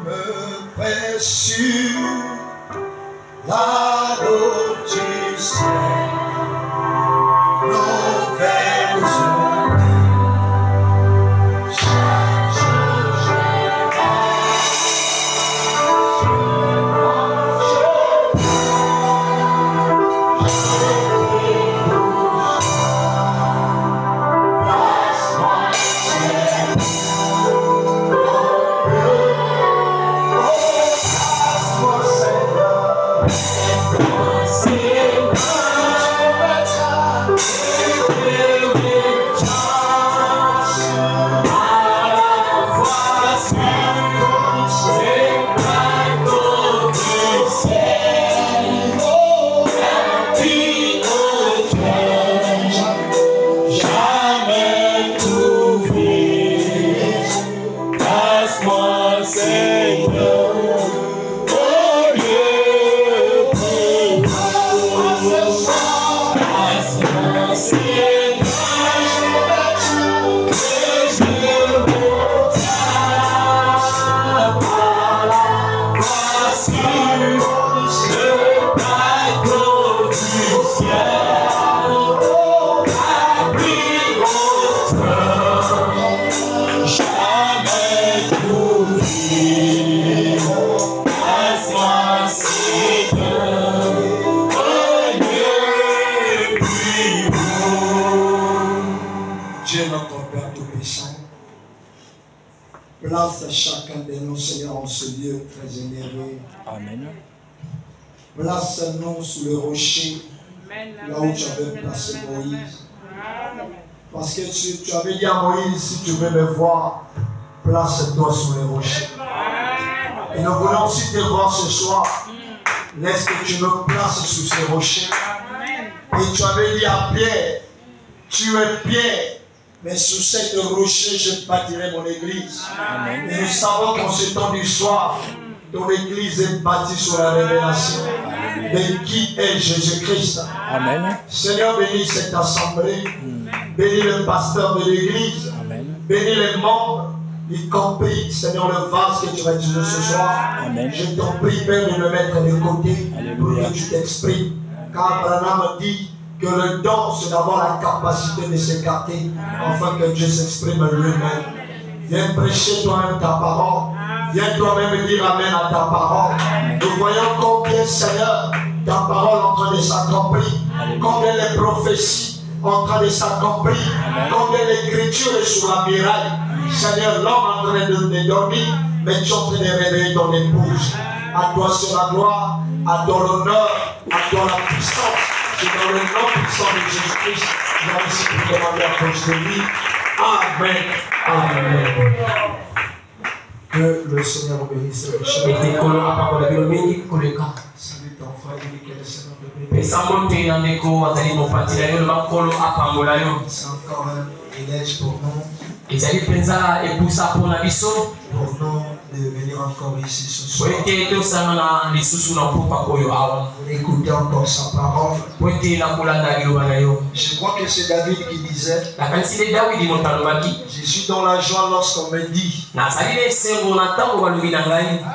me précieux, la route du ciel, nouvelle journée. Chaque jour je place à chacun de nous, Seigneur, en ce lieu très énervé. Amen. Place-nous sous le rocher, là où tu avais placé Moïse. Parce que tu avais dit à Moïse, si tu veux me voir, place-toi sous le rocher. Et nous voulons aussi te voir ce soir. Laisse que tu me places sous ce rocher. Et tu avais dit à Pierre, tu es Pierre, mais sous cette rocher, je bâtirai mon église. Amen. Et nous savons qu'en ce temps du soir, ton église est bâtie sur la révélation de qui est Jésus-Christ. Amen. Seigneur, bénis cette assemblée. Bénis le pasteur de l'église. Bénis les membres, y compris, Seigneur, le vase que tu vas utiliser ce soir. Amen. Je t'en prie, Père, de le mettre de côté pour que tu t'exprimes. Car Branham dit que le don, c'est d'avoir la capacité de s'écarter afin que Dieu s'exprime lui-même. Viens prêcher toi-même ta parole. Viens toi-même dire Amen à ta parole. Nous voyons combien, Seigneur, ta parole est en train de s'accomplir. Combien les prophéties en train de s'accomplir. Combien l'écriture est sur la muraille. Seigneur, l'homme est en train de dormir, mais tu es en train de réveiller ton épouse. À toi c'est la gloire, à toi l'honneur, à toi la puissance. C'est dans le nom puissant de Jésus-Christ. Merci pour demander à cause de lui. Amen. Amen. Que le Seigneur bénisse les choses. Salut ton frère, que le Seigneur te bénisse. C'est encore un privilège pour nous. Pour nous de venir encore ici ce soir. Écouter encore sa parole. Je crois que c'est David qui disait, je suis dans la joie lorsqu'on me dit,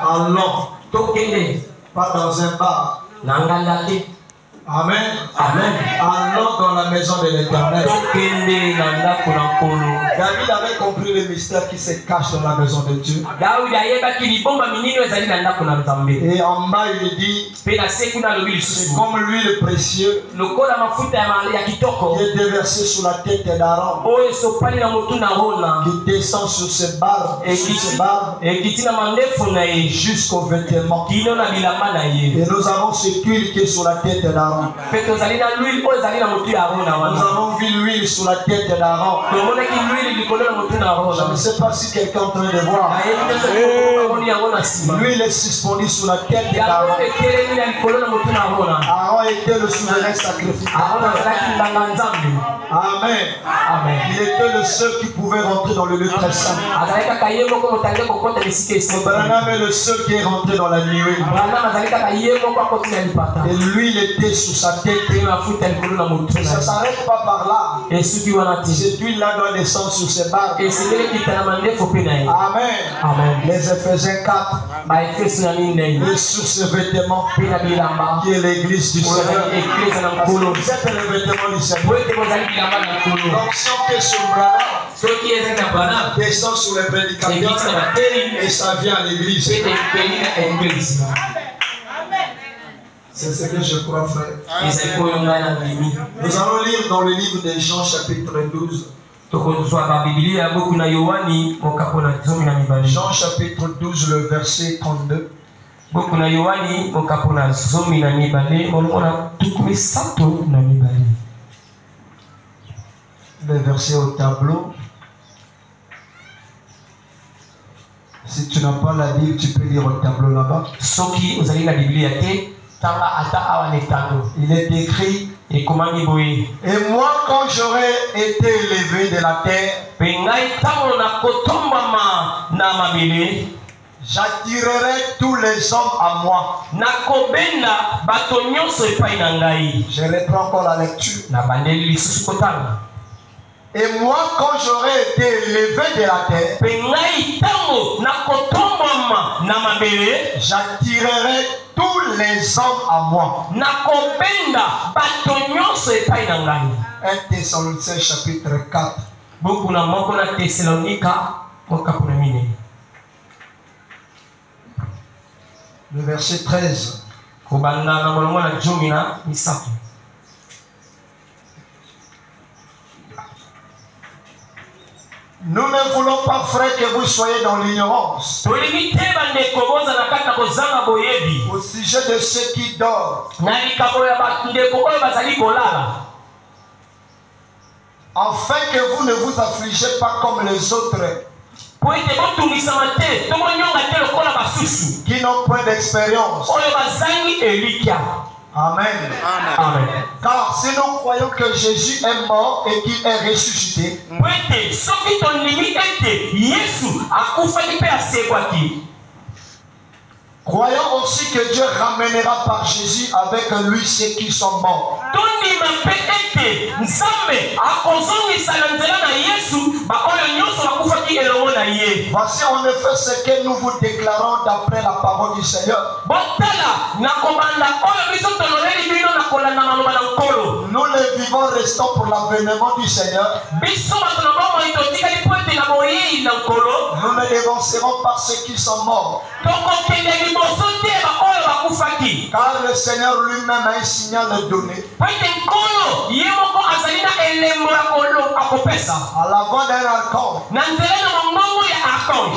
allons, pas dans un bar. Amen. Amen. Allons dans la maison de l'Éternel. David avait compris le mystère qui se cache dans la maison de Dieu. Et en bas il dit, c'est comme l'huile précieuse qui est déversée sur la tête d'Aaron, qui descend sur ses barbes, jusqu'aux vêtements. Et nous avons cette huile qui est sur la tête d'Aaron. Nous avons vu l'huile sur la tête d'Aaron. Je ne sais pas si quelqu'un est en train de voir. L'huile est suspendue sur la tête d'Aaron. Aaron était le souverain sacrificateur. Amen. Amen. Il était le seul qui pouvait rentrer dans le lieu très saint. Branham est le seul qui est rentré dans la nuée. Et l'huile était sur sa tête. Ça ne s'arrête pas par là. Cette huile-là doit descendre sur ses barbes. Amen. Amen. Les Éphésiens Éphésiens 4. Et sous ce vêtement qui est l'église du Seigneur. Vous êtes le vêtement du Seigneur. Donc si on est sur Branham, descend sur les prédicateurs et ça vient à l'église. C'est ce que je crois faire. Nous allons lire dans le livre de Jean chapitre 12. Jean chapitre 12, le verset 32. Le verset au tableau. Si tu n'as pas la Bible, tu peux lire au tableau là-bas. Il est écrit: et moi, quand j'aurai été élevé de la terre, j'attirerai tous les hommes à moi. Je reprends encore la lecture. Et moi, quand j'aurai été élevé de la terre, j'attirerai tous les hommes à moi. 1 Thessaloniciens chapitre 4. Le verset 13. Nous ne voulons pas, frère, que vous soyez dans l'ignorance au sujet de ceux qui dorment, afin que vous ne vous affligez pas comme les autres qui n'ont point d'expérience. Amen. Amen. Car si nous croyons que Jésus est mort et qu'il est ressuscité, croyons aussi que Dieu ramènera par Jésus avec lui ceux qui sont morts. Voici en effet ce que nous vous déclarons d'après la parole du Seigneur. Nous les vivants restons pour l'avènement du Seigneur. Nous ne dévancerons pas ceux qui sont morts. Car le Seigneur lui-même a un signal à donner. À la voix d'un archange,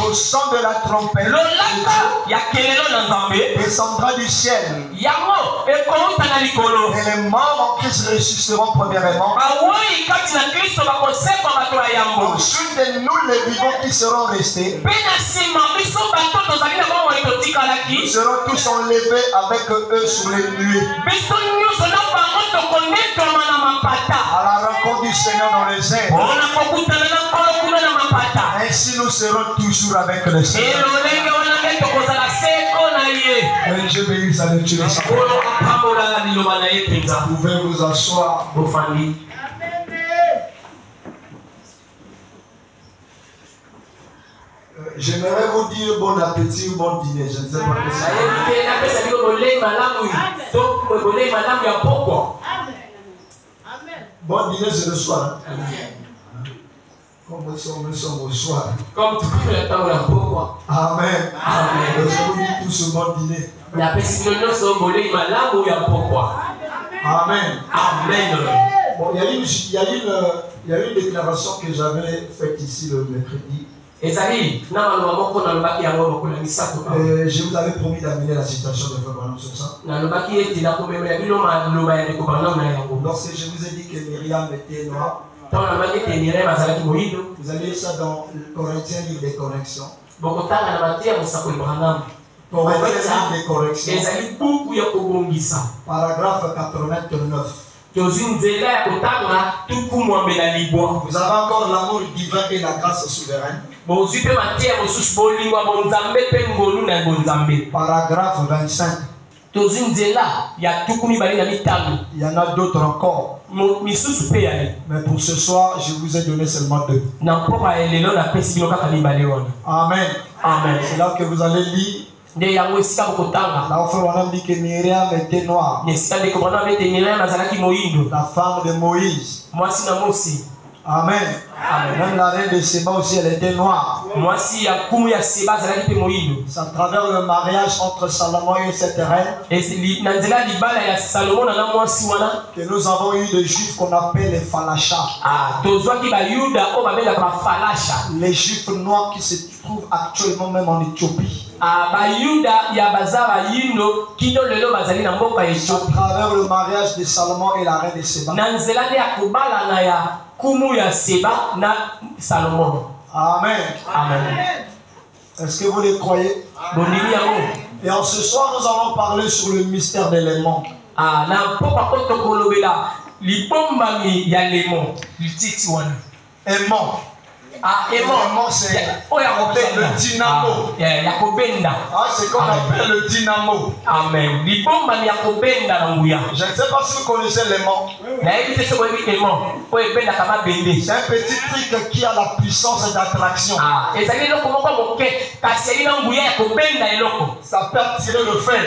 au son de la trompette, descendra du ciel. Et les morts en Christ ressusciteront premièrement. Ensuite de nous les vivants qui seront restés, nous serons tous enlevés avec eux sur les nuées, à la rencontre du Seigneur dans les airs. Ainsi nous serons toujours avec le Seigneur. Je bénis à l'étude. Vous pouvez vous asseoir. J'aimerais vous dire bon appétit ou bon dîner. Je ne sais pas que c'est. Bon dîner, c'est le soir. Comme nous sommes au soir. Comme tout le temps, amen. Amen. Je vous dis tout ce bon dîner. Amen. Amen. Bon, il y a une déclaration que j'avais faite ici le mercredi. Je vous avais promis d'amener la citation de Frère Branham sur ça. Lorsque je vous ai dit que Myriam était noire, vous allez ça dans Corinthiens, livre des corrections. Corinthiens, livre des corrections. Paragraphe 89. Vous avez encore l'amour divin et la grâce souveraine. Paragraphe 25. Il y en a d'autres encore. Mais pour ce soir, je vous ai donné seulement 2. Amen. Amen. C'est là que vous allez lire. Là, on dit que Myriam était noire. La femme de Moïse. Amen. Amen. Même la reine de Séba aussi, elle était noire. C'est à travers le mariage entre Salomon et cette reine que nous avons eu des juifs qu'on appelle les Falachas. Les juifs noirs qui se trouvent actuellement même en Éthiopie. À travers le mariage de Salomon et la reine de Séba. Amen. Amen. Est-ce que vous les croyez? Et en ce soir, nous allons parler sur le mystère des lémons. Aimant. Aimant, c'est le dynamo. C'est qu'on appelle le dynamo. Amen. Je ne sais pas si vous connaissez l'aimant. C'est un petit truc qui a la puissance d'attraction. Ça peut attirer le fer.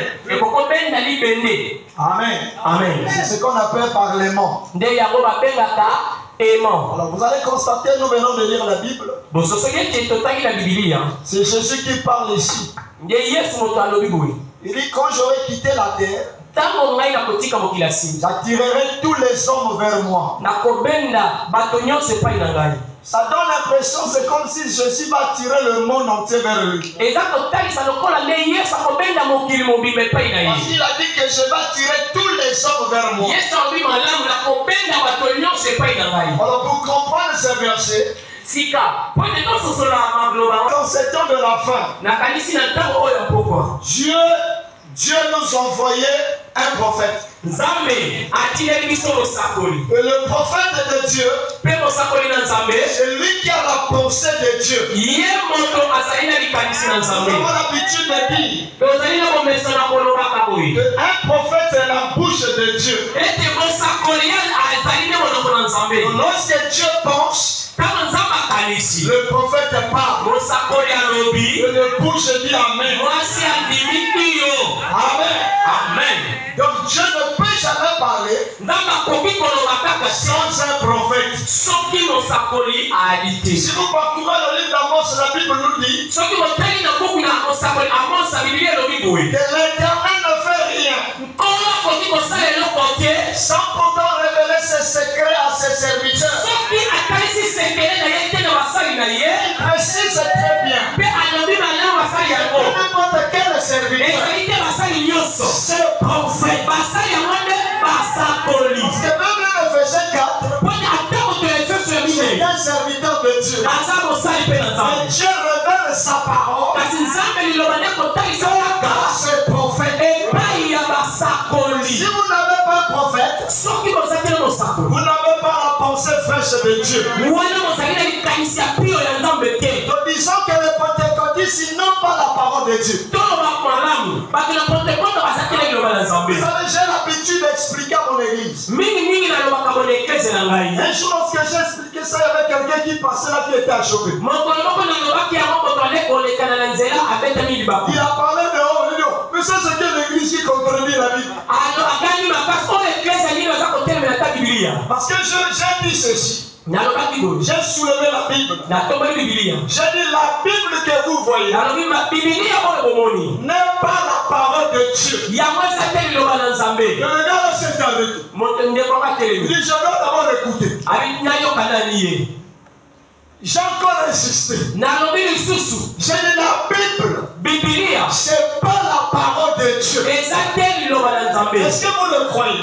Amen. Amen. C'est ce qu'on appelle par l'aimant. Alors vous allez constater, nous venons de lire la Bible. C'est Jésus qui parle ici. Il dit, quand j'aurai quitté la terre, j'attirerai tous les hommes vers moi. Ça donne l'impression, c'est comme si Jésus va attirer le monde entier vers lui. Parce qu'il a dit que je vais attirer tous les hommes vers moi. Alors pour comprendre ce verset, dans ces temps de la fin, Dieu nous envoyait un prophète. Et le prophète de Dieu, c'est lui qui a la pensée de Dieu. Nous avons l'habitude de dire qu'un prophète c'est la bouche de Dieu. Lorsque Dieu pense, le prophète parle. Et le bouche dit Amen. Amen. Amen. Donc Dieu ne peut jamais parler sans un prophète. Si vous parcourez le livre d'Amos, la Bible nous dit que l'Éternel ne fait rien sans pourtant révéler ses secrets à ses serviteurs. Il précise très bien n'importe quel serviteur, c'est prophète. Parce que même l'Éphésiens 4, c'est un serviteur de Dieu. Et Dieu révèle sa parole par ses prophètes. Si vous n'avez pas un prophète, vous n'avez pas la pensée fraîche de Dieu. Nous disons que les pentecôtistes n'ont pas la parole de Dieu. Vous savez, j'ai l'habitude d'expliquer à mon église. Un jour, lorsque j'ai expliqué ça, il y avait quelqu'un qui passait là qui était achoppé. Il a parlé de haut, il dit, mais ça c'est quelle église qui contredit la Bible? Parce que j'ai dit ceci. J'ai soulevé la Bible. J'ai dit la Bible que vous voyez n'est pas la parole de Dieu. Le gars s'est arrêté. Il dit je dois d'abord écouter. J'ai encore insisté. J'ai dit la Bible, c'est pas la parole de Dieu. Est-ce que vous le croyez?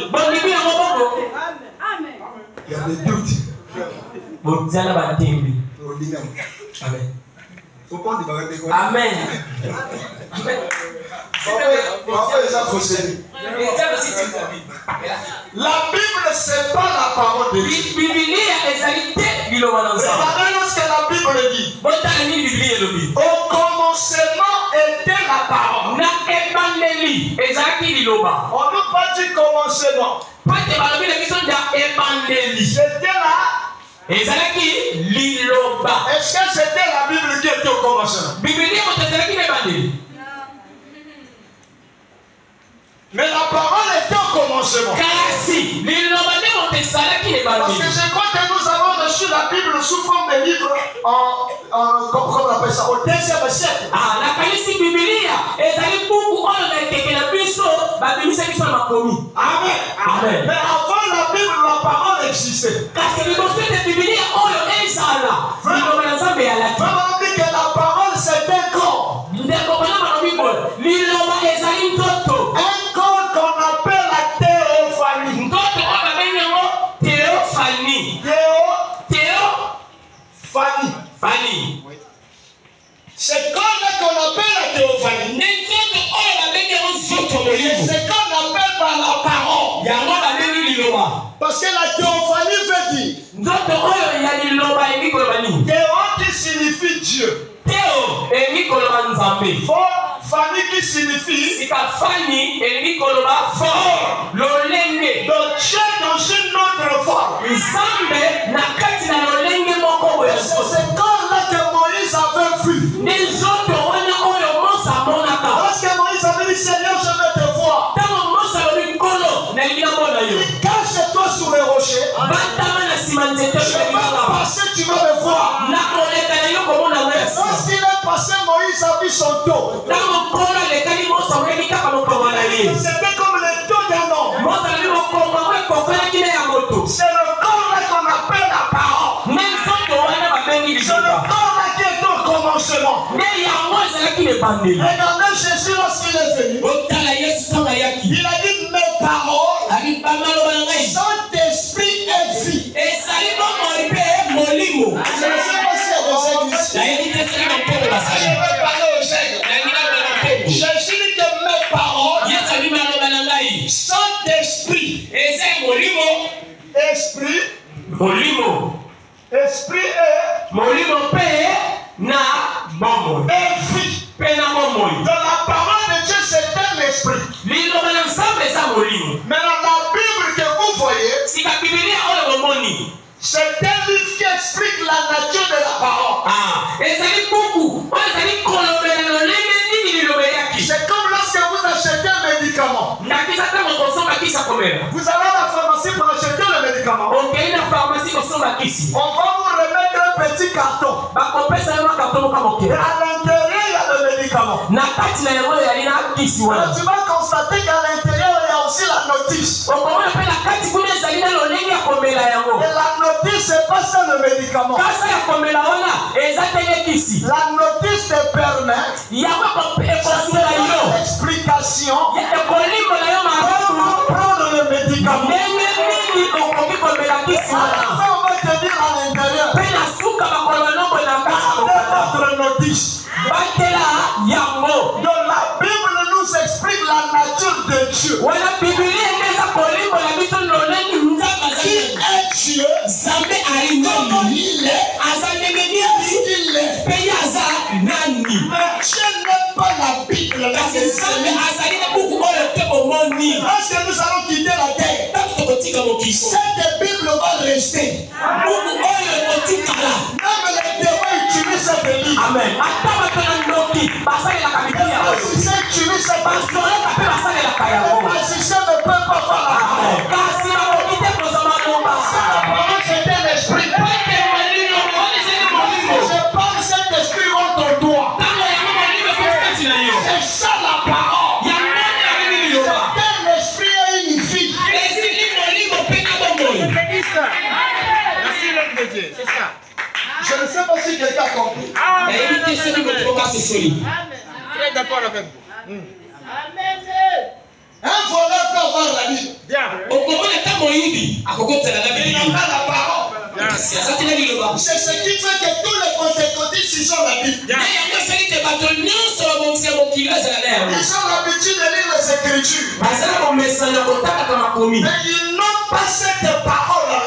Il y a des doutes. Amen. Amen. La Bible, c'est pas la parole de Dieu. Lorsque la Bible Bible dit. Au commencement était la parole. On ne peut pas dire commencement. C'était là. Est-ce que c'était la Bible qui était au commencement? Mais la parole était au commencement. Parce que je crois que nous avons reçu la Bible sous forme de livre comment on appelle ça, au 15e siècle. Amen. Amen. Mais avant la Bible, la parole existait. Vraiment dit que la parole c'est un corps. Un corps qu'on appelle la théophanie. Théophanie. C'est corps-là qu'on appelle la théophanie. C'est qu'on appelle par la parole. Parce que la théophanie veut dire Théo qui signifie Dieu. Fani qui signifie fort. Donc Dieu dans une autre forme. C'est ce corps-là que Moïse avait vu. Lorsque Moïse avait dit Seigneur, je veux te voir. Cache-toi sur les rochers. Je vais passer, tu vas me voir. Lorsqu'il est passé, Moïse a vu son dos. C'était comme le dos d'un homme. C'est le corps qu'on appelle la parole. C'est le corps qui est au commencement. Regardez Jésus lorsqu'il est venu. Il a dit mes paroles sont esprit et vie. Je ne sais pas si il y a des je vais parler aux aigles. Jésus dit que mes paroles sont esprit. Esprit et vie. Dans la parole de Dieu, c'est un esprit. Mais dans la Bible que vous voyez, c'est un livre qui explique la nature de la parole. C'est comme lorsque vous achetez un médicament. Vous allez à la pharmacie pour acheter le médicament. On va vous remettre un petit carton. Et à l'intérieur, il y a le médicament. Tu vas constater qu'à l'intérieur, il y a aussi la notice. Et la notice, c'est pas ça le médicament. La notice te permet l'explication pour prendre le médicament. On va te dire à l'intérieur. Votre notice. Donc la Bible nous explique la nature de Dieu. Qui est Dieu? Comment il est? Mais Dieu n'est pas la Bible. Lorsque nous allons quitter la terre, cette Bible va rester. Même les témoins utilisent cette Bible. Amen. Si c'est utilisé cette Bible, le système ne peut pas faire la parole, c'est un esprit. Je parle cet esprit rentre en toi. C'est ça la parole. C'est un esprit et une vie. C'est ça. Je ne sais pas si quelqu'un a compris. Très d'accord avec vous. Un voleur peut avoir la Bible. Il n'a pas la parole. C'est ce qui fait que tous les pentecôtistes ils ont la Bible. Ils ont l'habitude de lire les Écritures. Mais ils n'ont pas cette parole-là.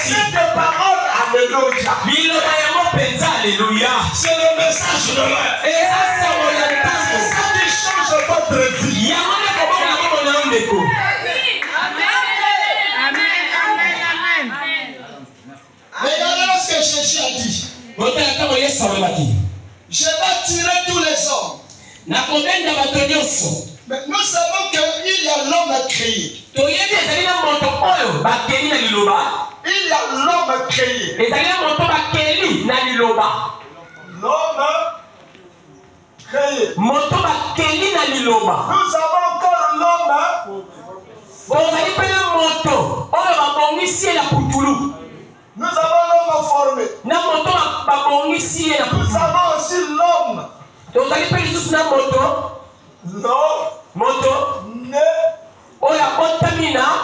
Cette parole Alléluia. Alléluia. C'est le message de l'heure. Et ça, c'est ça qui change votre vie. Regardez ce que Jésus a dit. Je vais tirer tous les hommes. Mais nous savons qu'il y a l'homme créé. Il y a l'homme créé. L'homme créé. Nous avons encore l'homme. Nous avons l'homme formé. Nous avons aussi l'homme. L'homme né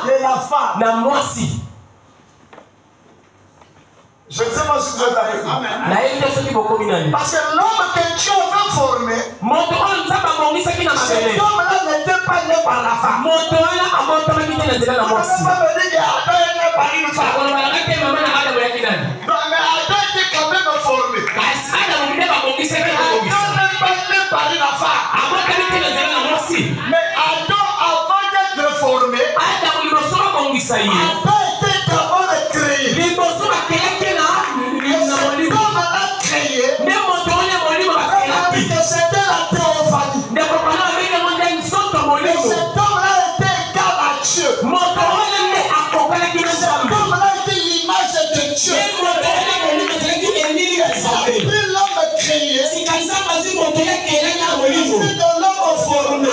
de la femme. Je ne sais pas si vous êtes avec moi. Parce que l'homme que Dieu veut former, cet homme-là n'était pas né par la femme. On ne peut pas me dire qu'Adam est né par une femme. Mais Adam était quand même formé. Adam n'est pas né par une femme. Mais Adam, avant d'être formé, Adam était d'abord créé. C'était la théophanie. Cet homme-là était égal à Dieu. Cet homme-là était l'image de Dieu. Puis l'homme créé, c'est de l'homme formé.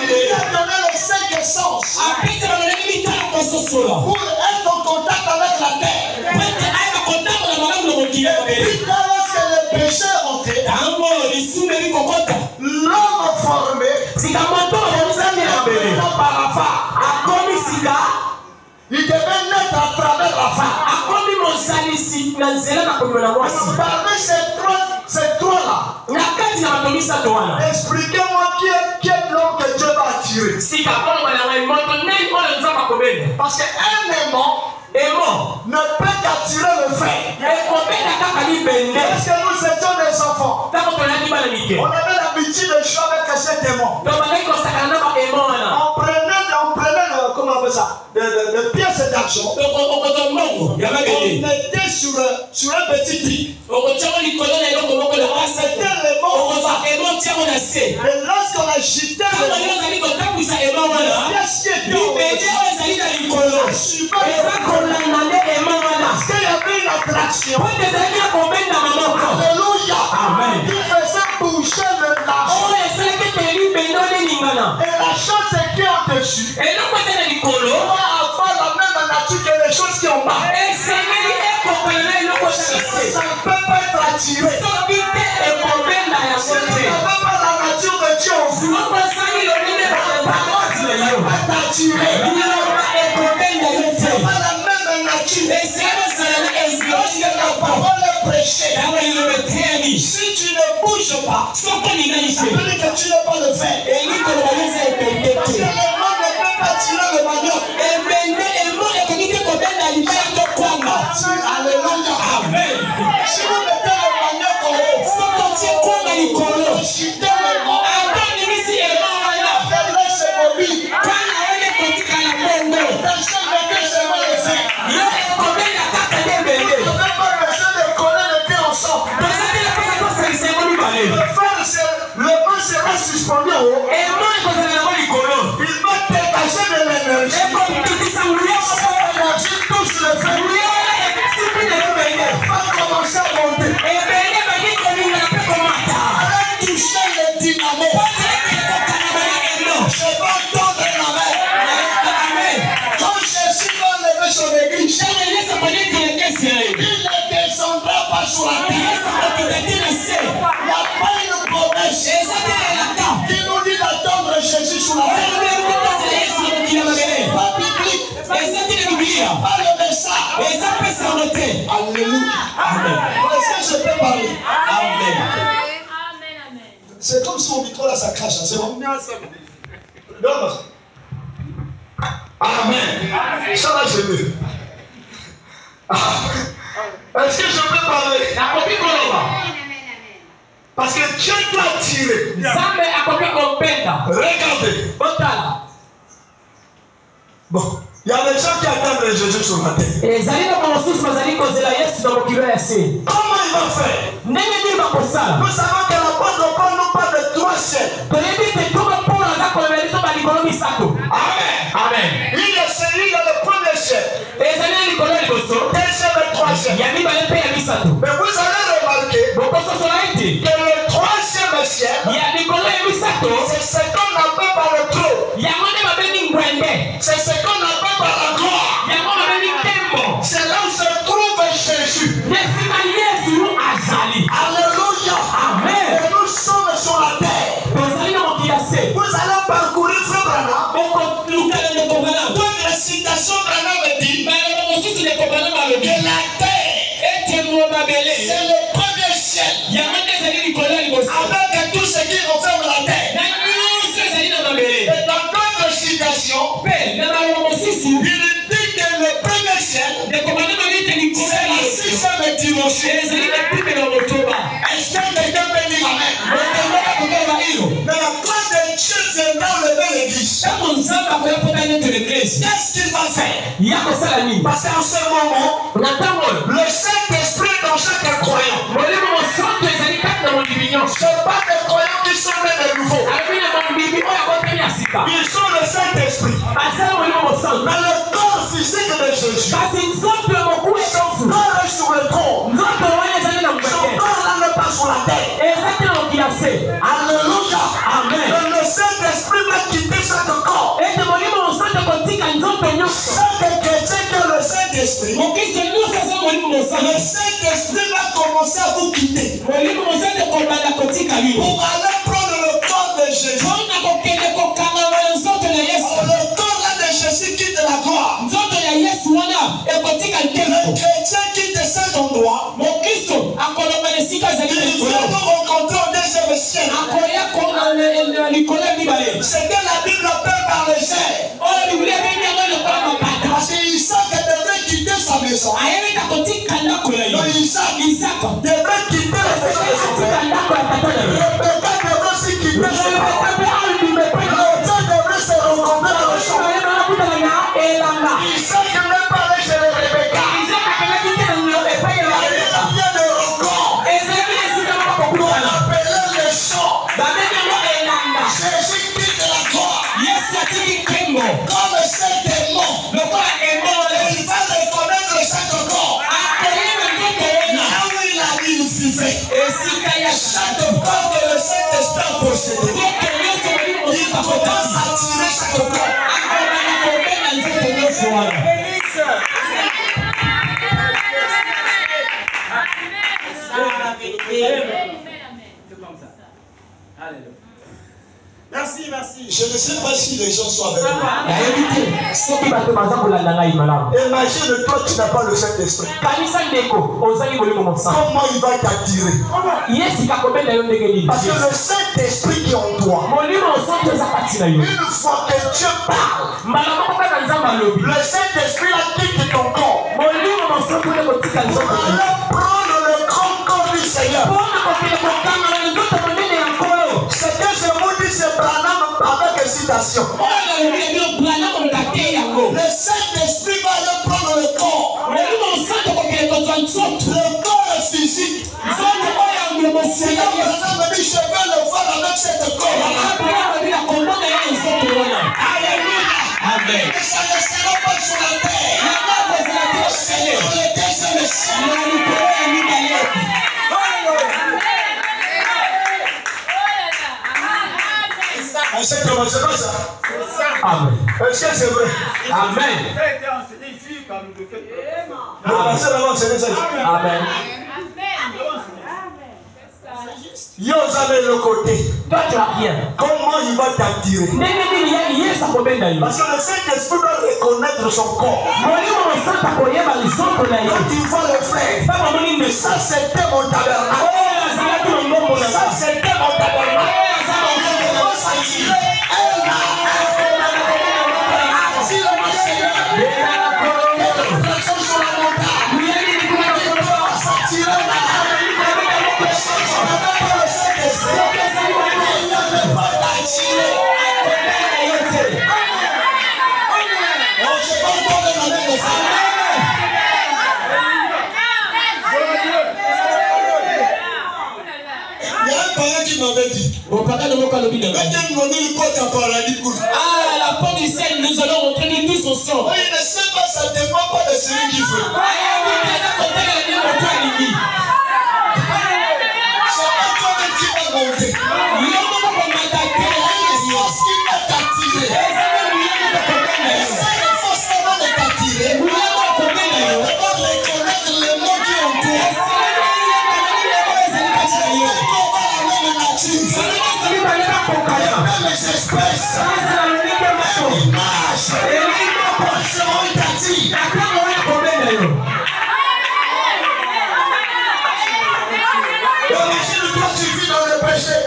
Il a donné les 5 sens pour être en contact avec la terre. Et puis lorsque le péché est entré, l'homme formé, par la femme, il devait naître à travers la femme. Parmi ces trois-là, expliquez-moi qui est l'homme que Dieu va attirer. Parce qu'un aimant ne peut qu'attirer le fait. Parce que nous étions des enfants. On avait l'habitude de jouer avec cet aimant. On prenait comment on appelle ça, de pièces d'argent. On mettait sur un petit trip. C'était l'aimant. Et lorsqu'on agitait le pièce qui était parce qu'il y avait une attraction. Alléluia. Amen. Qui faisait bouger l'argent. Et la chose qui est au-dessus doit avoir la même nature que les choses qui ont bas. Ça ne peut pas être attiré. Ça ne peut pas la nature de Dieu en vous. C'est pas la même nature. Lorsque la parole est prêchée, si tu ne bouges pas, ça veut dire que tu n'es pas le fait. Parce que le monde ne peut pas tirer le manioc. Alléluia. Amen. Si vous mettez le manioc en haut, chutez le vent. Laissez mobile. Personne ne peut se le faire. Le vent sera suspendu en haut. Il va dégager de l'énergie. L'énergie touche le feu. Il va commencer à monter. Allez toucher le dynamo. Je vais tendre la main. Quand Jésus va lever son église, il ne descendra pas sur la terre. Il n'y a pas une promesse qui nous dit d'attendre Jésus sur la terre. Pas biblique. Pas le message. Alléluia. Amen. Est-ce que je peux parler? Amen. C'est comme si mon micro là ça crache. C'est bon? Amen. Ça là je veux. Est-ce que je peux parler? Parce que Dieu doit tirer. Regardez. Bon, il y a des gens qui attendent Jésus sur la terre. Comment il va faire? Nous savons que l'apôtre Paul nous parle de 3 siècles. Amen. Il y a le premier siècle. Deuxième et troisième. Mais vous allez remarquer que le 3e siècle, c'est ce qu'on appelle par le trône. C'est ce qu'on appelle par la gloire. C'est là où se trouve Jésus. Alléluia. Amen. Et nous sommes sur la terre. Vous allez parcourir ce Branham. Votre citation Branham dit que la terre c'est le premier ciel. Avec tout ce qui renferme la terre. Et dans d'autres citations, il dit que le premier ciel, c'est la 6e dimension. Est-ce que quelqu'un peut dire amen? Mais la gloire de Dieu viendra lever l'église. Qu'est-ce qu'il va faire? Parce qu'en ce moment, le Saint-Esprit dans chaque croyant. Ce n'est pas des croyants qui sont nés de nouveau. Ils sont le Saint-Esprit. Mais le corps physique de Jésus, son corps est sur le trône. Son corps là n'est pas sur la terre. Alléluia. Amen. Et le Saint-Esprit va quitter chaque corps. Chaque chrétien que le Saint-Esprit, le Saint-Esprit va commencer à vous quitter. Pour aller prendre le corps de Jésus. Le corps là de Jésus quitte la gloire. Le chrétien quitte cet endroit. Il vient nous rencontrer au 2e ciel. C'est que la Bible appelle par les airs. Parce qu'Isaac devait quitter sa maison. Donc Isaac devait quitter la maison. Rebecca devait aussi quitter sa maison. Les deux devaient se rencontrer dans le champ. Isaac devait parler chez Rebecca. Jésus quitte la gloire. Quand le Saint est mort, il va reconnaître chaque corps. Là où il a dit il vivait. Chaque corps que le Saint-Esprit a possédé, il commence à tirer chaque corps. Merci, merci. Je ne sais pas si les gens sont avec moi. Imagine, toi, tu n'as pas le Saint-Esprit. Comment il va t'attirer? Parce que le Saint-Esprit qui est en toi, une fois que Dieu parle, le Saint-Esprit a quitté ton corps. Pour aller prendre le grand corps du Seigneur. Ce que je vous dis, c'est Branham avec citation. Le Saint-Esprit va aller prendre le corps. Le corps est physique. Seigneur Branham me dit, je vais le voir avec cette corps. Alléluia. Amen. Mais ça ne sera pas sur la terre. C'est sur le deuxième ciel. Est-ce que c'est pas ça? Amen. Est-ce que c'est vrai? Amen. Amen. Yo, avez le côté. Toi, tu as rien. Comment il va t'attirer? Parce que le Saint-Esprit doit reconnaître son corps. Quand tu vois le frère, ça c'était mon tabernacle. Ça c'était mon tabernacle. Attire le Seigneur. parents qui m'avaient dit. Ah, la porte du ciel, nous allons rentrer nous tous ensemble. il ne sait pas, ça ne dépend pas de celui qui veut. C'est pas toi qui vas monter. Force qui va t'attirer. C'est la force qui va t'attirer. On va reconnaître les mots qui ont été. Les espèces, l'image, seront étatiques. Imagine toi tu vis dans le péché.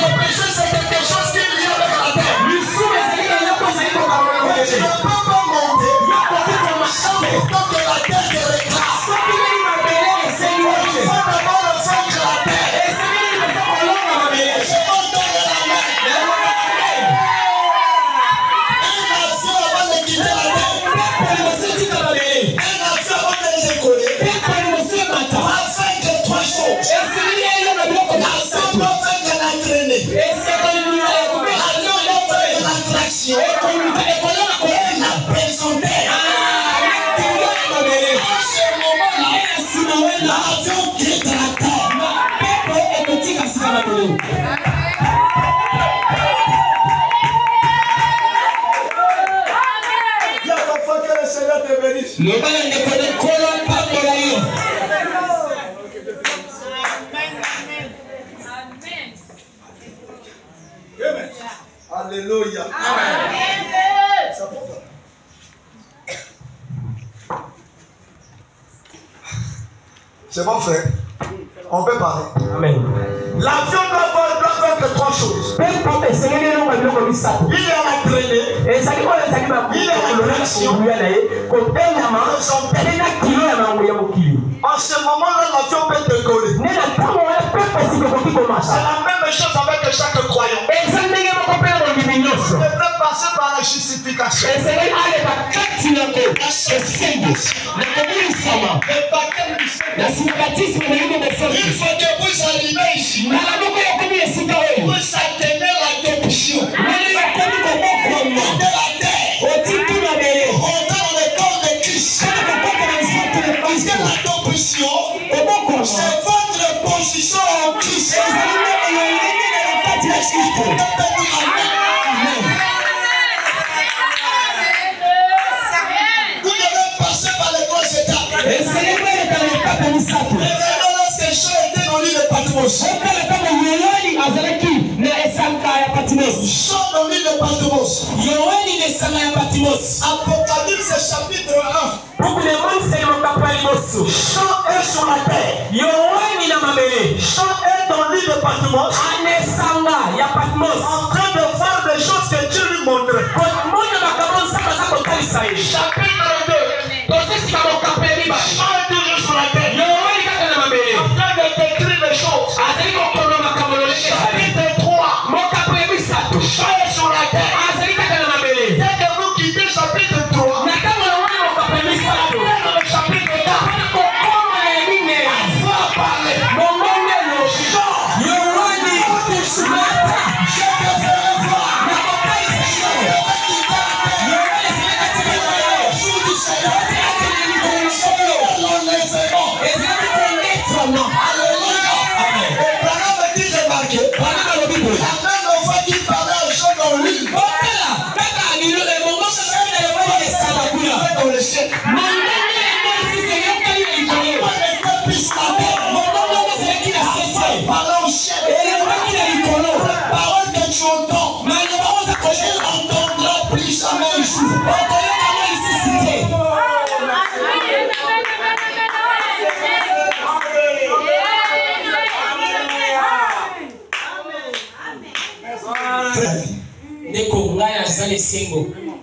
Le péché c'est quelque chose qui vient avec la terre. Mais tu ne peux pas monter sans pourtant que la terre te réclame. Il faut d'abord le vaincre la terre. C'est bon dans la main. Un avion avant de quitter la terre. Un avion avant de décoller. Va vaincre trois choses. L'avion doit vaincre l'entraîner. L'avion doit vaincre l'attraction. Et la présentaire. En ce moment-là, l'avion quitte la terre. Il y a parfois que le Seigneur te bénisse. Alléluia. Ça porte. C'est bon, frère. On peut parler. Amen. L'avion doit faire que trois choses. Il est entraîné. Il est en action. En ce moment-là, l'avion peut décoller. C'est la même chose avec chaque croyant. Tu devrais passer par la justification. Le baptême du Saint-Esprit. Une fois que vous arrivez ici, vous s'attenez la corruption. De la terre. Rentrez dans le corps de Christ. Parce que la corruption, c'est votre position en Christ. Vous devez passer par les trois étapes. Et maintenant, lorsque Jean était dans l'île de Patmos, Jean dans l'île de Patmos, Apocalypse chapitre 1. Jean est sur la terre. Jean est dans l'île de Patmos, en train de faire des choses que Dieu lui montrait. Chapitre 2. Jean est toujours sur la terre, en train de décrire les choses. Chapitre 3. Jean est sur la terre. Dès que vous quittez chapitre 3, le chapitre 4, va parler.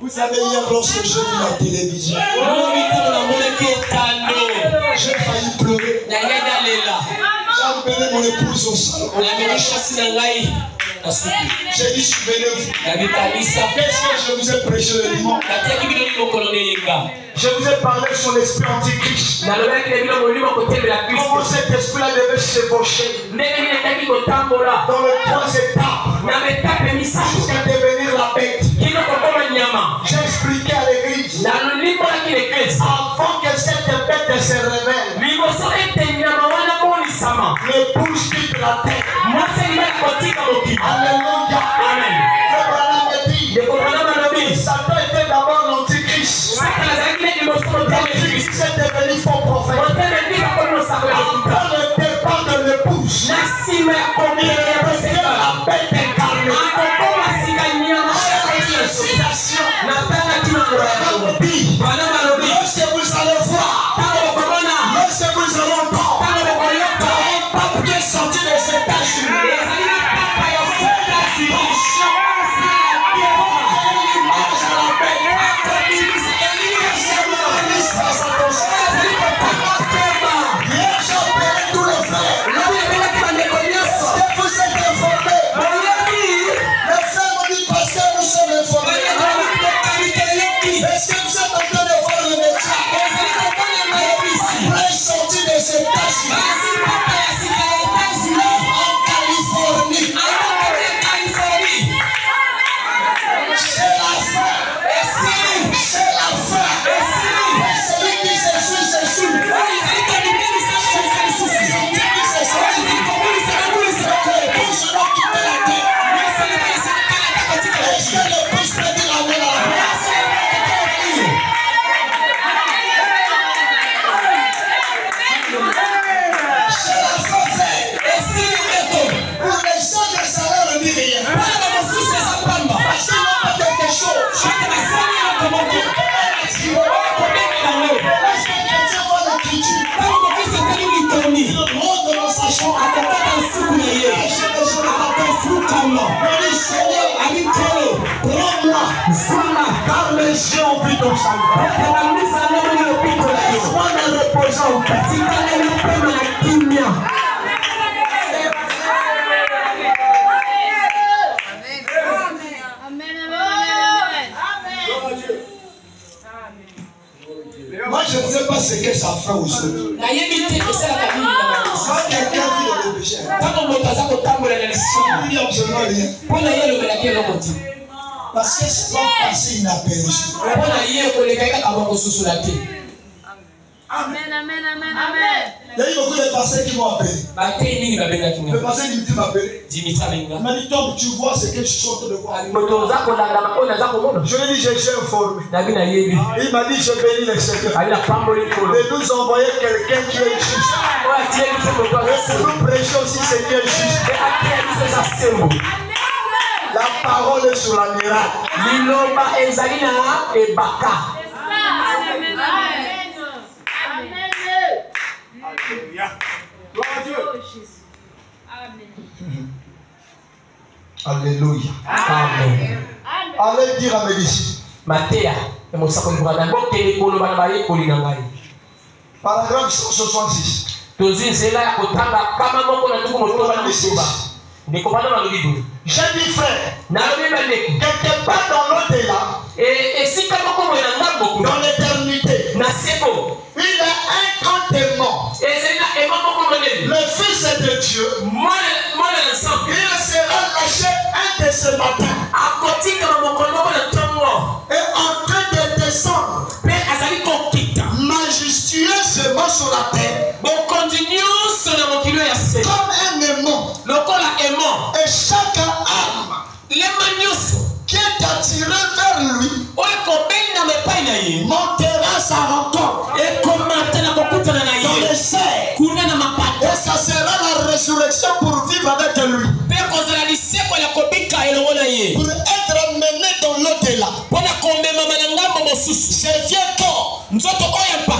Vous savez, hier lorsque j'ai vu la télévision, j'ai failli pleurer. J'ai appelé mon épouse au salon. J'ai dit, souvenez-vous. Qu'est-ce que je vous ai prêché le dimanche? Je vous ai parlé sur l'esprit antichrist. Comment cet esprit-là devait s'ébaucher dans les 3 étapes jusqu'à devenir la bête. J'ai expliqué à l'église avant que cette bête se révèle. L'épouse quitte la terre. Alléluia. Amen. Satan était d'abord l'antichrist. L'antichrist est devenu faux prophète. Dans le départ de l'épouse, il était la bête incarnée. Lorsque vous allez voir, lorsque vous allez entendre, un pape qui est sorti de cet âge. Car mes yeux ont vu ton salut. Laisse-moi me reposer en paix. Moi, je ne sais pas ce que ça fait aujourd'hui. Quand quelqu'un vit dans le péché, il n'y a absolument rien. Parce que c'est pas passé inaperçu. Amen, amen, amen, amen. Il y a eu beaucoup de pasteurs qui m'ont appelé. Le pasteur Dimitri m'a appelé. Il m'a dit, Tom, tu vois ce que je suis en train de voir. Je lui ai dit, j'ai informé. Il m'a dit, je bénis les secrets. De nous envoyer quelqu'un qui est juste. Et nous prêcher aussi ce qui est juste. La parole est sur la miracle. Alléluia. Amen. Allez dire à mes disciples. Paragraphe 166. J'ai dit frère, quelque part dans l'au-delà, dans l'éternité, il y a un grand témoin. Le Fils de Dieu, il sera lâché un de ce matin. Et en train de descendre majestueusement sur la terre, comme un aimant. Et chaque âme qui est attirée vers lui montera sa rencontre dans les cerfs. Et ça sera la résurrection pour vivre avec lui. Pour être mené dans l'au-delà. Ce vieux corps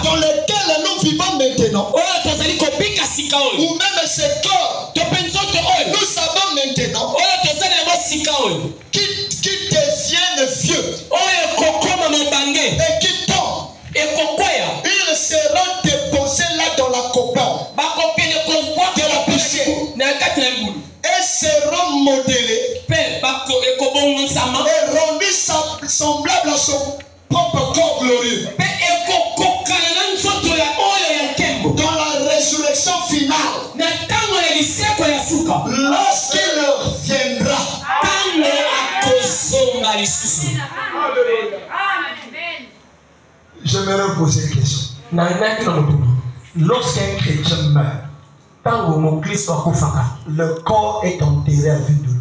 dans lequel nous vivons maintenant, ou même ce corps, nous savons maintenant, qui deviennent vieux et qui tombent, ils seront déposés là dans la copane de la poussière et seront modélés lorsqu'il reviendra, j'aimerais poser une question. Lorsqu'un chrétien meurt, le corps est enterré à Vindulu.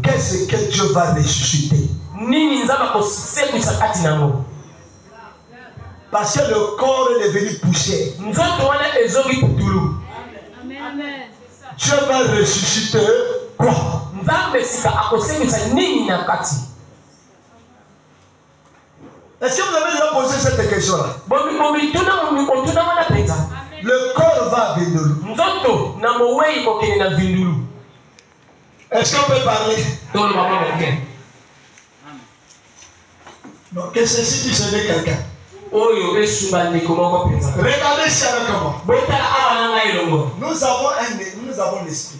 Qu'est-ce que Dieu va ressusciter? Parce que le corps est devenu poussière. Dieu va ressusciter quoi? Est-ce que vous avez déjà posé cette question-là? Le corps va à Vindulu. Est-ce qu'on peut parler? Non, que ceci dit, ce n'est quelqu'un. Regardez ça avec moi. Nous avons l'esprit.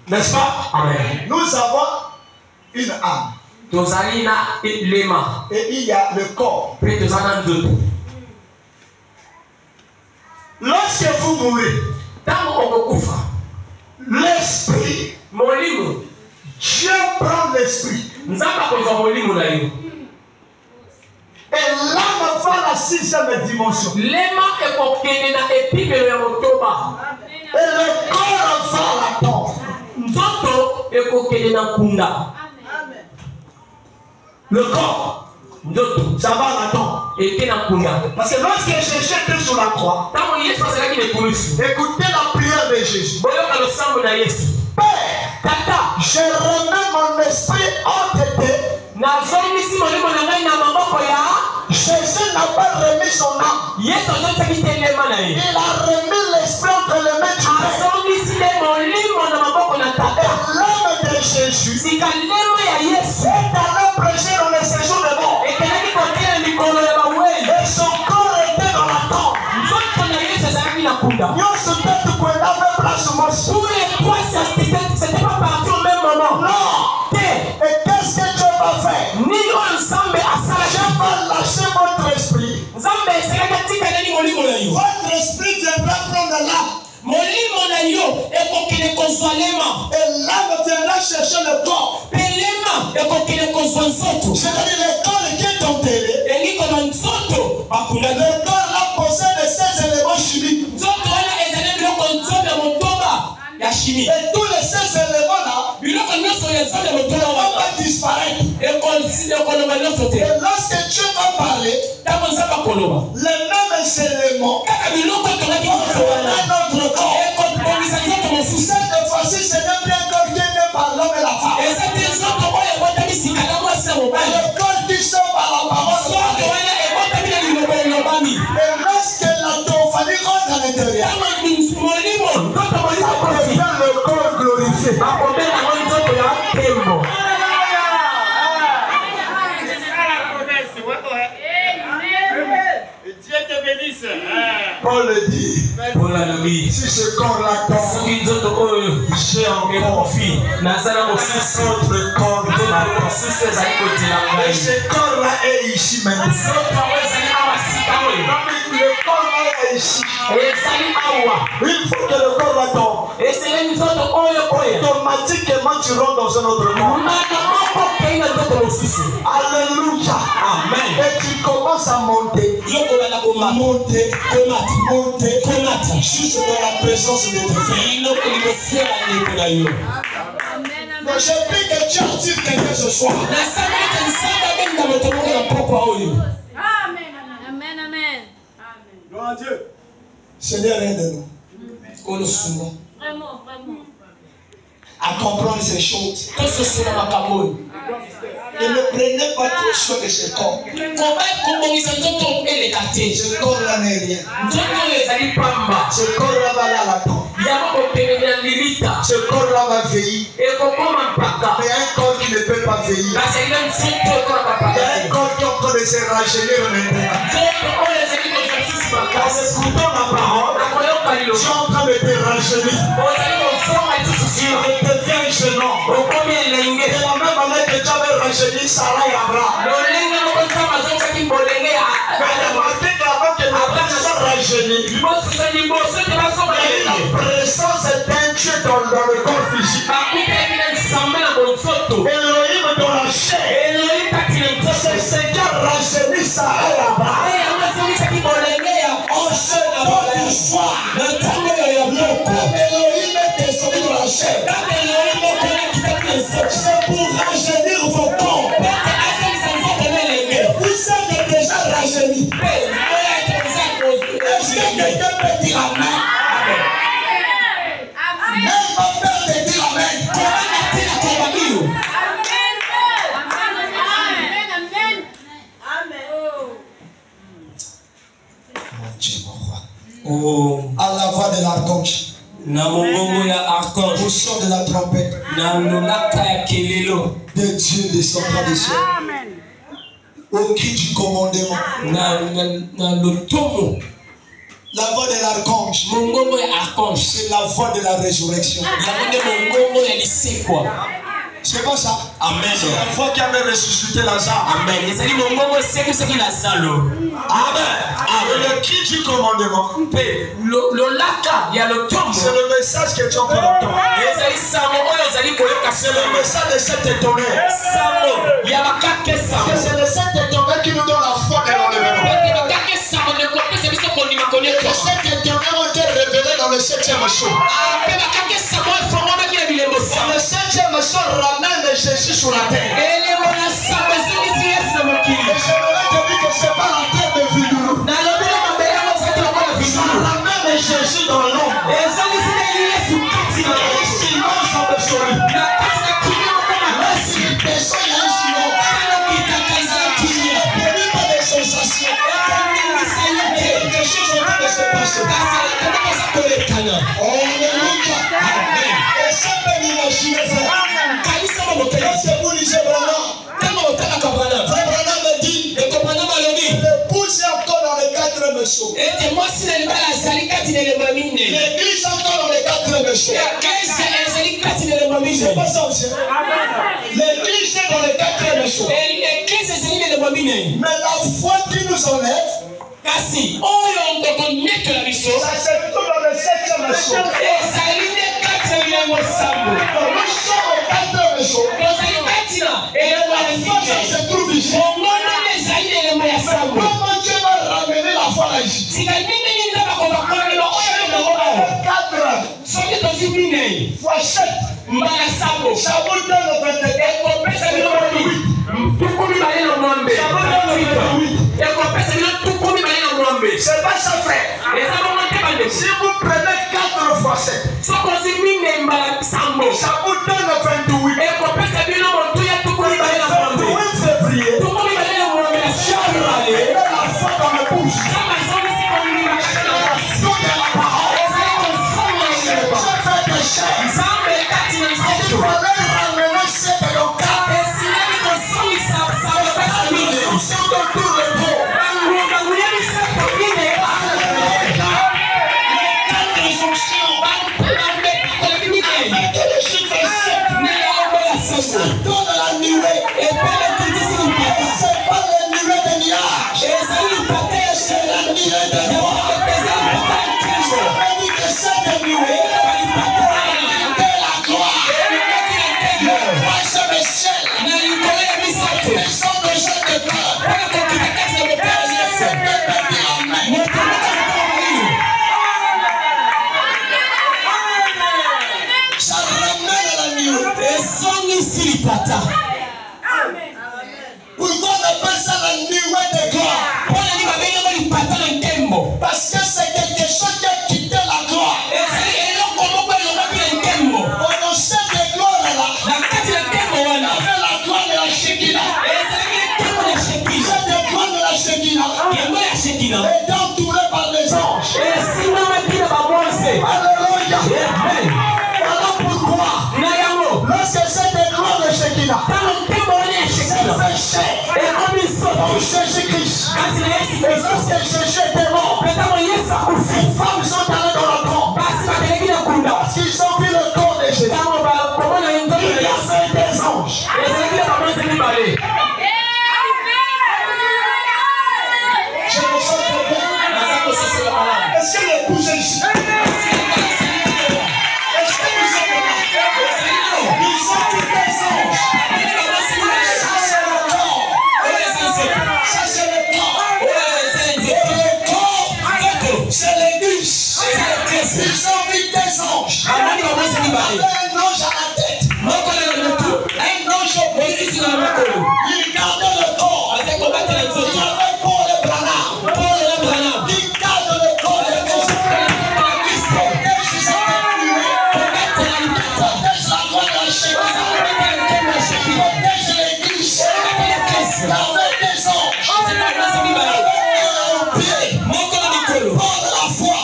N'est-ce pas? Amen. Nous avons une âme. Et il y a le corps. Lorsque vous mourrez, l'esprit, Dieu prend l'esprit. Et l'âme va à la 6e dimension. Et le corps va à la tombe. Le corps, ça va à la tombe. Parce que lorsque Jésus était sur la croix, écoutez la prière de Jésus. Père, je remets mon esprit hors de tes. Jésus n'a pas remis son âme. Il a remis l'esprit entre les mains du Père. L'âme de Jésus est allé prêcher dans les séjours de mort. Et son corps était dans la tombe. C'était pas parti au même moment. Non. Et qu'est-ce que Dieu va faire? Dieu va lâcher votre esprit. Votre esprit viendra prendre l'âme. Et l'âme viendra chercher le corps. C'est-à-dire le corps qui est enterré. Le corps là possède 16 éléments chimiques. Et tous les 16 éléments là vont disparaître. Et lorsque Dieu va parler, les mêmes éléments vont faire notre corps. Cette fois-ci, ce n'est plus un corps qui est né par l'homme et la femme. Le corps qui sort par la parole. Et lorsque la théophanie rentre à l'intérieur, le corps glorifié. Paul le dit. Si ce corps-là tombe, j'ai encore autre corps. Et ce corps-là est ici maintenant. Le corps-là est ici. Il faut que le corps-là tombe. Automatiquement, tu rentres dans un autre monde. Alléluia. Amen. Et tu commences à monter. Monter. Juste dans la présence de ton Frère. Mais je prie que Dieu attire quelqu'un ce soir. Amen. Gloire à Dieu. Seigneur, aide-nous. Vraiment. À comprendre ces choses. Et ne prenez pas trop soin de ce corps. Ce corps-là n'est rien. Ce corps-là va aller à la tombe. Ce corps-là va vieillir. Mais il y a un corps qui ne peut pas vieillir. Il y a un corps qui est en train de se rajeunir maintenant. En écoutant ma parole, je suis en train de te rajeunir. Il devient jeune homme. Et la même année que tu avais rajeuni Sarah et Abraham. Mais le matin avant que Abraham soit rajeuni, La présence d'un Dieu dans le corps physique. Elohim dans la chair. C'est le Seigneur rajeunit ça là-bas. On se donne du foi. Elohim est descendu dans la chair. C'est pour rajeunir vos corps. Vous êtes déjà rajeunis. Est-ce que quelqu'un peut dire amen? Même ma père peut dire amen. Oh. À la voix de l'archange, au son de la trompette, de Dieu descendra du ciel. Au cri du commandement, la voix de l'archange, c'est la voix de la résurrection. C'est pas ça? Amen. C'est la voix qui avait ressuscité Lazare. Amen. Amen. Et le cri du commandement, c'est le message que tu as pour l'entendre. C'est le message de cet tonnerre. C'est le cet tonnerre qui nous donne la foi de l'enlèvement. Et cet tonnerre ont été révélés dans le 7e jour. Le 7e jour ramène Jésus sur la terre. Et j'aimerais te dire que ce n'est pas la terre de Vidoulou. Ça ramène Jésus dans l'ombre. Sinon, ça me sourit. Si personne n'a un sinon, il n'y a pas de sensation. Quelque chose en train de se passer. Alléluia. Et ça peut l'imaginer, frère. Lorsque vous lisez Branham, Frère Branham me dit, l'épouse est encore dans les 4 messieurs. L'église est encore dans les 4 messieurs. C'est pas ça aussi. L'église est dans les 4 messieurs. Mais la foi qui nous enlève, ça se trouve dans le 7e messieurs. Nous sommes aux 4 messieurs. Et la foi, ça se trouve ici. Comment Dieu va ramener la foi là ici? 4 fois 7. Ça vous donne le 21. C'est pas ça, frère. Si vous prenez 4 fois 7, ça vous donne le 28. 28 février, la foi dans le bouche. Tu vas ramener 7 et 4. Nous sommes autour de vous. Ça donne la nuée. C'est pas la nuée des nuages. C'est la nuée des noirs. Ça veut dire que cette nuée de la gloire. Le roi se met ciel. Ils sont déjà de cœur. C'est que de dire amen. Ça ramène à la nuée. Pourquoi on appelle ça la nuée de gloire? Parce que c'est quelque chose qui a quitté la gloire. On sait de gloire là. Avec la gloire de la Shekinah. Cette gloire de la Shekinah est entourée par les anges. Alléluia. Voilà pourquoi lorsque cette gloire de Shekinah s'est fait chair pour Jésus-Christ, et lorsque Jésus était mort, les femmes sont allées dans la tombe parce qu'ils ont vu le corps de Jésus. Il y avait des anges. Je me sens très bien. Est-ce que l'épouse est ici? Ils ont vu des anges. Avec un ange à la tête. Un ange au pied. Ils gardaient le corps. Il y avait Paul et Branham. Ils gardent le corps de Jésus. Ils protègent les ennemis. Protègent la loi de Jésus. Protègent l'église. Gardez des anges. Au pied. Pour la foi.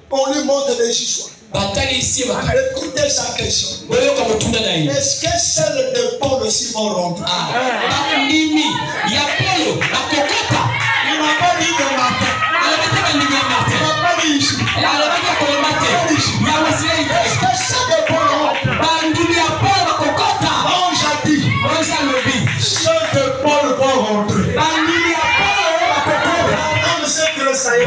On lui montre des histoires. Écoutez sa question. Est-ce que celle de Paul aussi vont rentrer? Il n'a pas dit de Martin. Il n'a pas dit ici. Est-ce que celle de Paul rentre? Ange a dit. Celle de Paul va rentrer. Non, c'est que ça y est.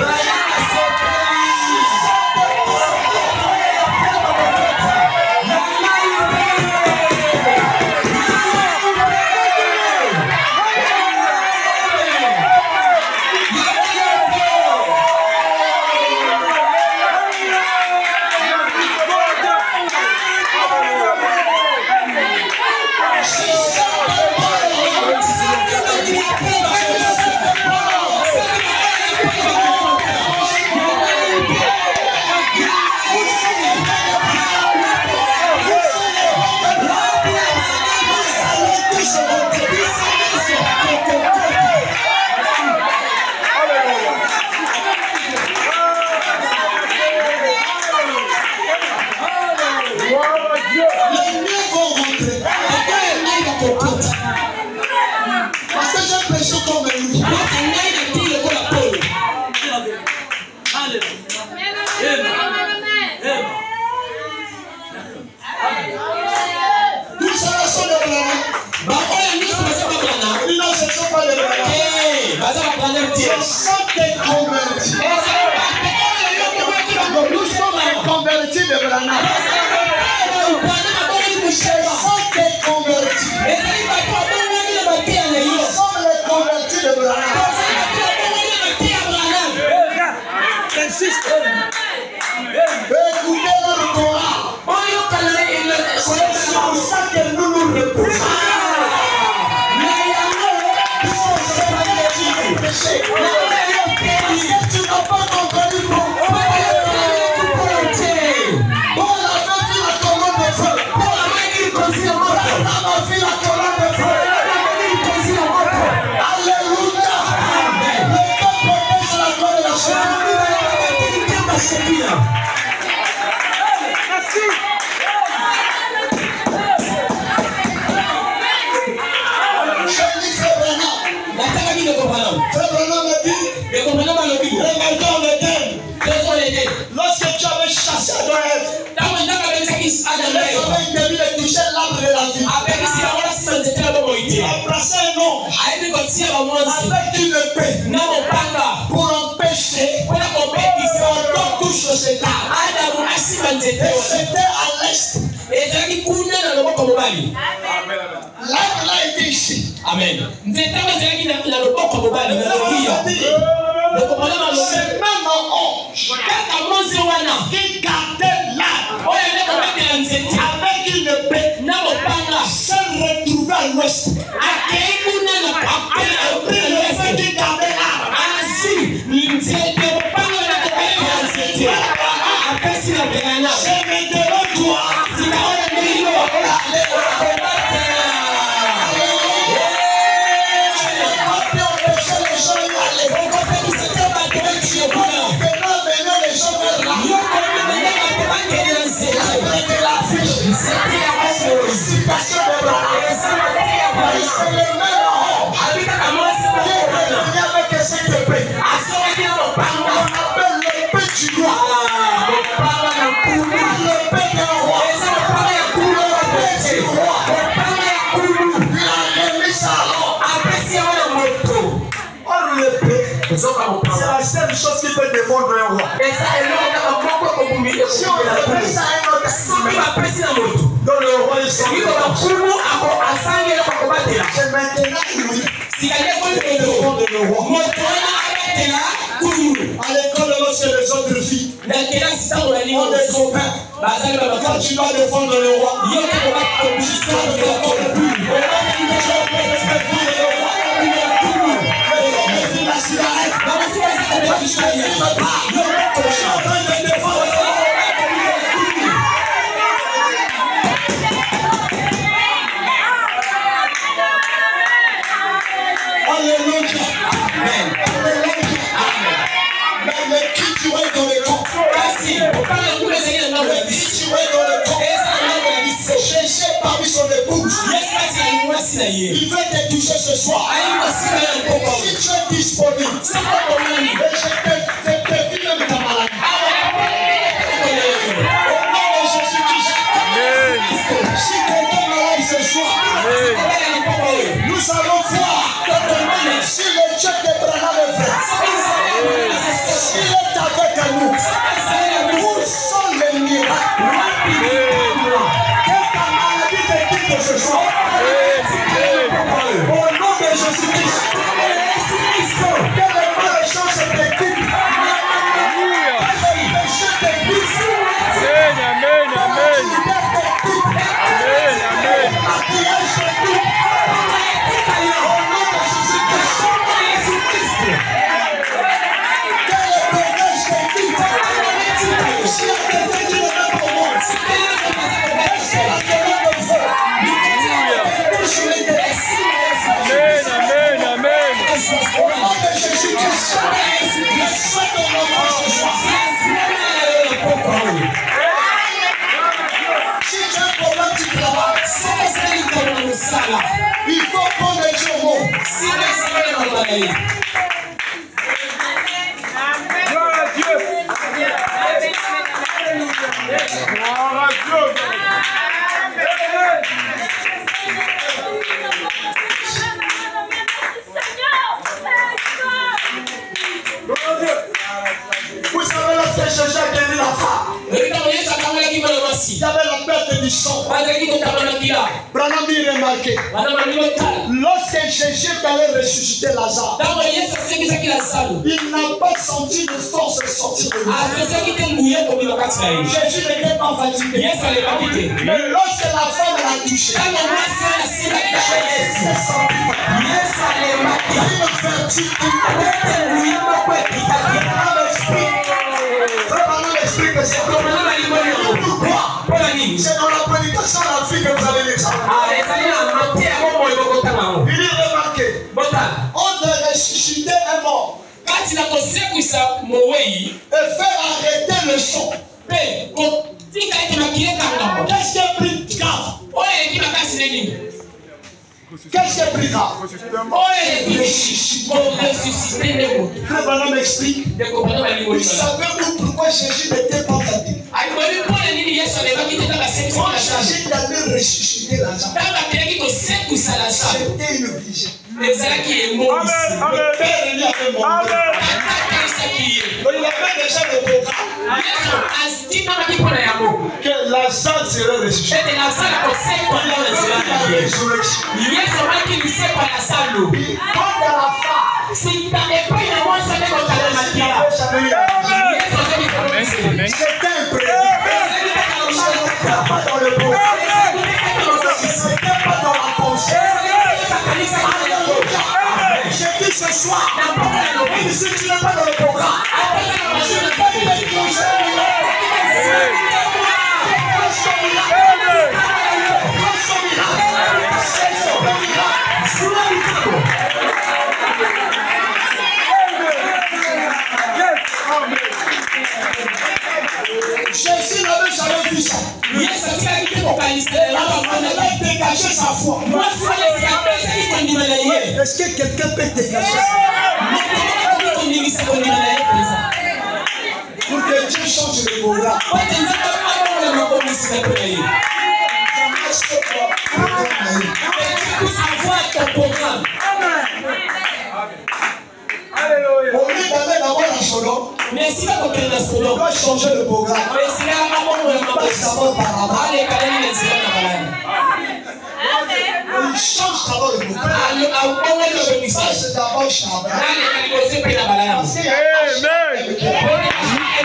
Nous sommes convertis de Branham. Nous sommes des convertis. Nous sommes les convertis de Branham. Écoutez le Torah. C'est sur ça que nous nous reposons. Parce que tu Merci. Je dis Frère Branham. Frère Branham me dit, remarquons le thème. Lorsque tu avais chassé Adam et Ève, les hommes devaient de toucher l'arbre de la vie. Tu as placé un homme avec une épée pour empêcher qu'on touche cet arbre. Et c'était à l'est. L'arbre là était ici. Amen. C'est même ange qui gardait l'arbre avec une épée se retrouver à l'ouest. Après l'épée qui gardait l'arbre. C'est maintenant toi. C'est la seule chose qui peut défendre un roi. Si on appelle ça un autre dans le roi est sorti. C'est maintenant lui. Défendre le roi. À l'école, lorsque les autres filles, on est copains. Quand tu dois défendre le roi, jusqu'à le il veut te toucher ce soir. Si tu es disponible, et je te vis même ta maladie. Au nom de Jésus-Christ. Si tu es malade ce soir, nous allons voir si le Dieu de Branham est vrai. S'il est avec nous, où sont les miracles? Que ta maladie te quitte ce soir. Au nom de Jésus-Christ, que les mauvaises choses te quittent, que les péchés te quittent, Amen, amen. au nom de Jésus-Christ, que les péchés te quittent. Si on te dit le même au monde, est-ce que la demande de feu? Amen, amen. Au nom de Jésus-Christ, je souhaite au moment ce soir. Si tu as un problème du travail, il faut prendre Dieu au mot. Gloire à Dieu. Gloire à Dieu. Vous savez, lorsque Jésus a guéri la femme, il y avait la perte du sang. Branham dit remarqué, lorsque Jésus allait ressusciter Lazare, il n'a pas senti de force sortir de lui. Jésus n'était pas fatigué. Mais lorsque la femme l'a touché, Jésus s'est senti fatigué. Il y a une vertu Branham explique que c'est pourquoi c'est dans la prédication de la fille que vous avez lu ça. Il est remarqué, on doit ressusciter un mort. et faire arrêter le son. Qu'est-ce qui est plus grave? Qu'est-ce qui est plus grave? Frère Branham m'explique. Il savait pourquoi Jésus n'était pas fatigué. Quand Jésus d'aller ressusciter Lazare, c'était une vision. Le Père lui avait montré. Donc il avait déjà le programme que Lazare serait ressuscité. La résurrection. Quand dans la fin, c'était un pas dans le programme. C'était pas dans la pensée. J'ai dit ce soir, même si tu n'es pas dans le programme, tu n'es pas Jésus n'avait jamais vu ça. Il a dégagé sa foi. Est-ce que quelqu'un peut dégager ça? Pour que Dieu change le programme. Au lieu d'aller d'abord à Sodome, on doit changer le programme. On passe d'abord par là-bas. On change d'abord le programme. On passe d'abord chez Abraham. Parce qu'il y a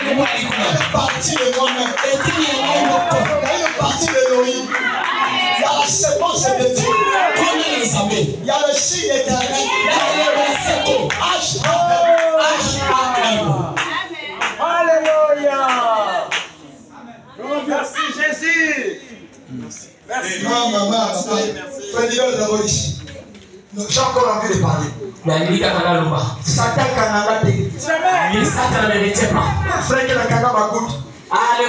une partie de moi-même. Il y a une partie de Elohim. Il y a la séquence de Dieu. Il y a le signe éternel. Alléluia. Merci Jésus. Merci. Maman, fais-le d'abord ici. J'ai encore envie de parler. Satan kananga te. Satan ne l'était pas. Frère qui la kanga bagout. Ah, les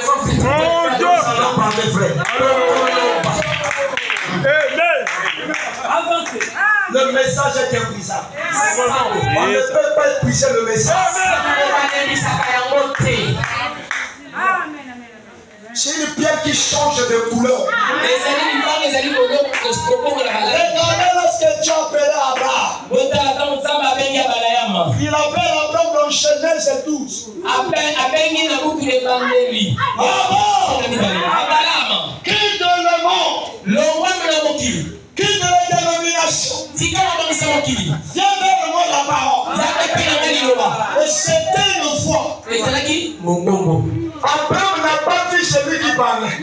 frères. Le message est épuisable. On ne peut pas épuiser le message. C'est une pierre qui change de couleur. Regardez lorsque Dieu appelait Abraham. Il appelle Abraham dans Genèse 12. Qui de le monde, qui de la dénomination, viens vers moi la parole. Et c'était une foi. Abraham n'a pas vu celui qui parlait.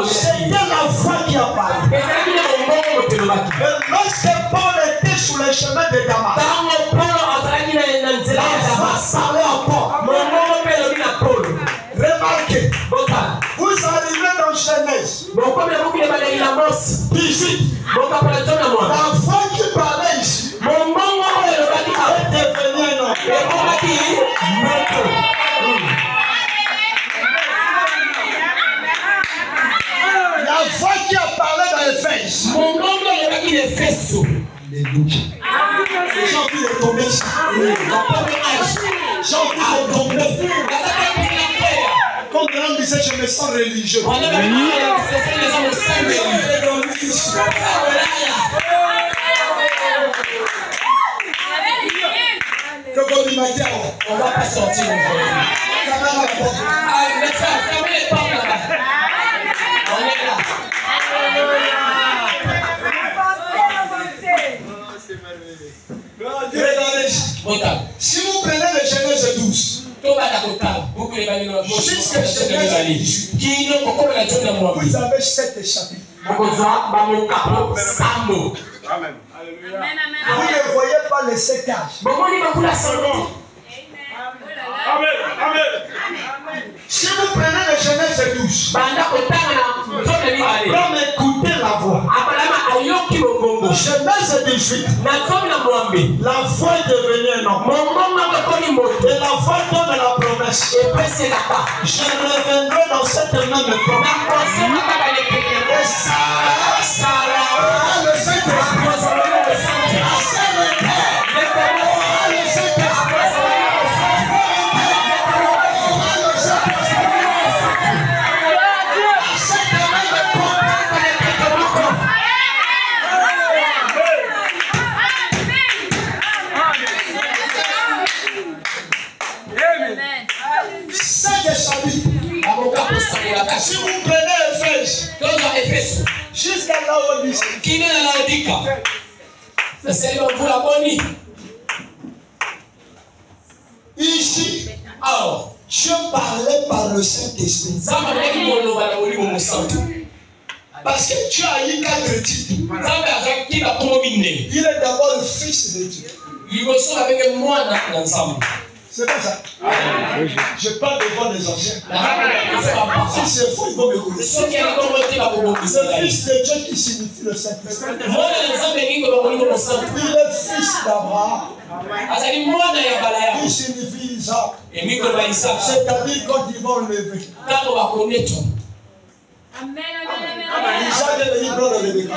C'était la foi qui a parlé. Et lorsque Paul était sur le chemin de Damas, la foi parlait à Paul. Remarquez, vous arrivez dans Genèse 18. La foi qui parlait ici est devenue un homme. La foi qui a parlé dans les fesses. J'ai envie de tomber. J'ai envie de tomber. Comme l'homme disait, je me sens religieux. On va pas sortir. On est là. Si vous prenez le Genèse 12, jusqu'à Genèse 18, vous avez 7 chapitres. Amen. Vous ne voyez pas les sécages. Si vous prenez le Genèse 12, Abraham écoutait la voix. Genèse 18. La foi est devenue un homme. Et la foi donne la promesse. Je reviendrai dans cette même époque. Et Sarah, le si vous prenez Éphèse, jusqu'à là où on dit, ici, Dieu parlait par le Saint-Esprit. Parce que Dieu a eu 4 titres. Il est d'abord le Fils de Dieu. C'est pas ça. Je parle devant les anciens. Si c'est faux, ils vont me courir. Le Fils de Dieu qui signifie le Saint-Esprit. Il est fils d'Abraham. Il signifie Isaac. C'est-à-dire quand ils vont lever. Isaac est venu prendre Rebecca.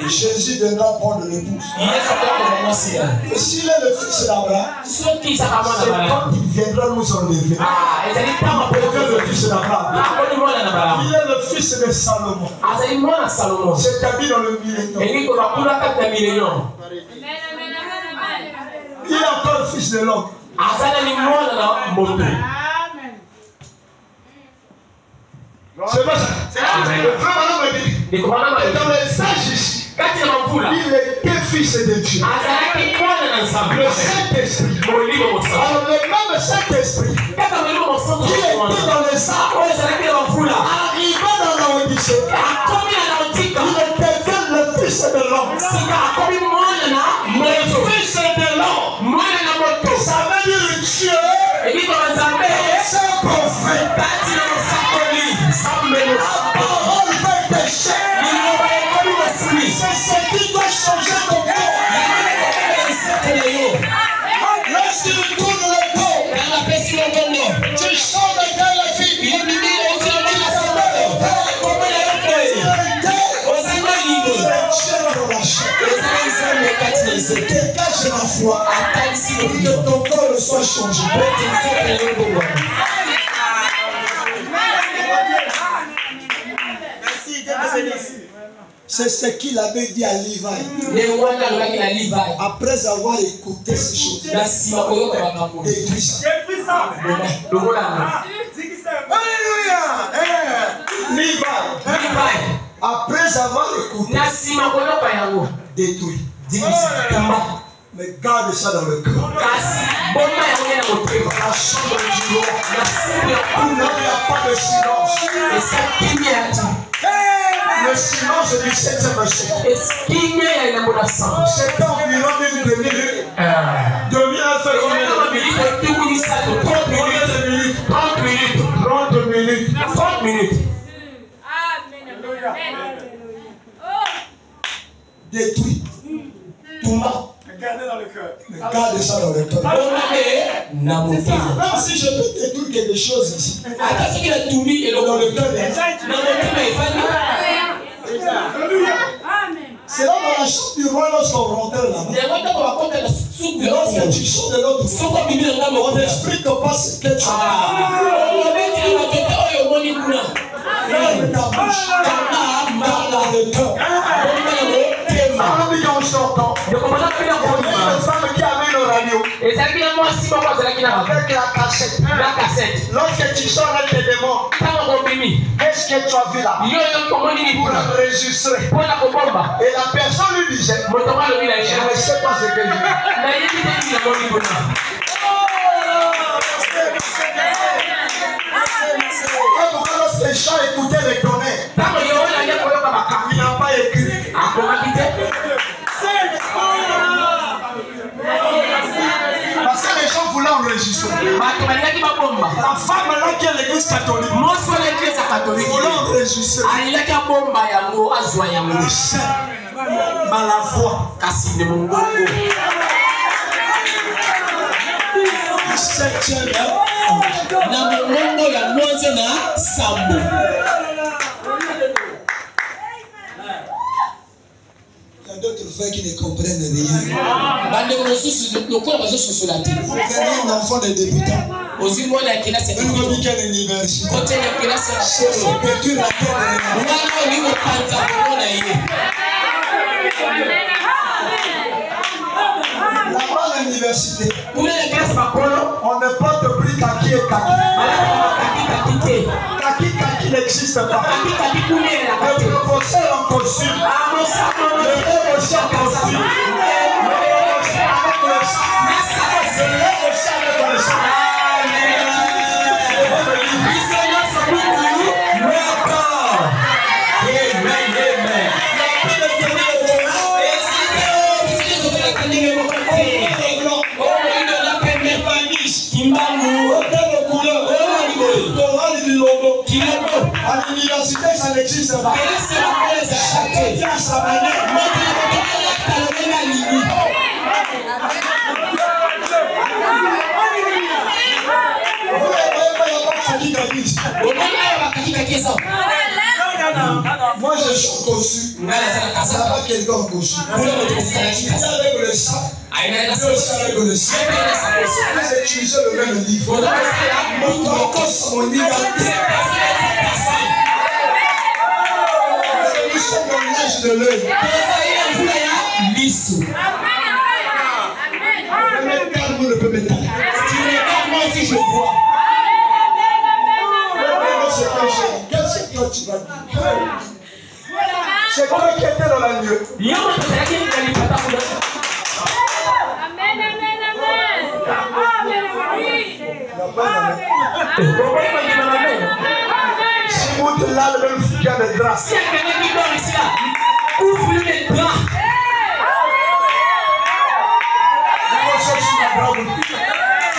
Jésus viendra prendre l'épouse. Et s'il est le fils d'Abraham, c'est quand il viendra nous enlever. Il est le fils d'Abraham. Il est le fils de Salomon. C'est-à-dire dans le millénium. Il est encore le fils de l'homme. C'est pas ça. Le frère Madame me dit, dans les sages ici, il était fils de Dieu. Le Saint-Esprit. Alors le même Saint-Esprit qui était dans les sages, arriva dans l'Odyssée. Il était le fils de l'homme. Le fils de l'homme. Ça veut dire Dieu. C'est un prophète. C'est ce qui doit changer ton corps. Lorsque tu tournes le corps, tu sors de la vie. Dégage la foi pour que ton corps soit changé. C'est ce qu'il avait dit à Lévi. Après avoir écouté ces choses. Détruis ça. Alléluia. Lévi. Après avoir écouté. Détruis. Mais garde ça dans le cœur. La chambre du roi. Où il n'y a pas de silence. Le silence du 7e siècle. C'est environ une demi-heure. Demi-heure, 30 minutes. Détruit. Touma. Gardez dans le cœur. Garde ça dans le cœur. Même si je peux détruire quelque chose ici. Dans le cœur. C'est là dans la chambre du roi lorsqu'on rentrait là-bas. Lorsque tu sors de l'autre côté, on n'explique pas ce que tu as. Ferme ta bouche. Garde dans le cœur. Il y a une femme qui avait une radio avec la cassette. Lorsque tu sors, elle te demande qu'est-ce que tu as vu là pour enregistrer. Et la personne lui disait je ne sais pas ce que je dis. Pourquoi lorsque les chants écoutaient les tonnerres, il n'a pas écrit. Parce que les gens voulaient enregistrer. La femme là qui est l'église catholique voulait enregistrer. Malavoi. Kasi ne mongongo. Na mongongo ya mwanzo na sambo. Il y a d'autres frères qui ne comprennent rien. Vous prenez un enfant de débutant. Même quand il y a l'université. C'est pétrir la terre là-bas à l'université, on ne porte plus kaki et kaki. Kaki n'existe pas. Le professeur en costume. Le professeur en costume. Le professeur avec le sac. À l'université, ça n'existe pas. Chacun vient à sa manière. Moi, je suis conçu. Ça va quelqu'un en costume. Avec le sac. Avec le sac. J'ai utilisé le même livre. Mon livre. Nous sommes dans l'âge de l'œil. Même calme ne peut m'étaler. Si tu regardes moi aussi je vois. Qu'est-ce que tu vas dire? C'est toi qui étais dans la nuit. Si vous êtes là, le même figure de grâce. Si quelqu'un qui dort ici là, ouvre les bras.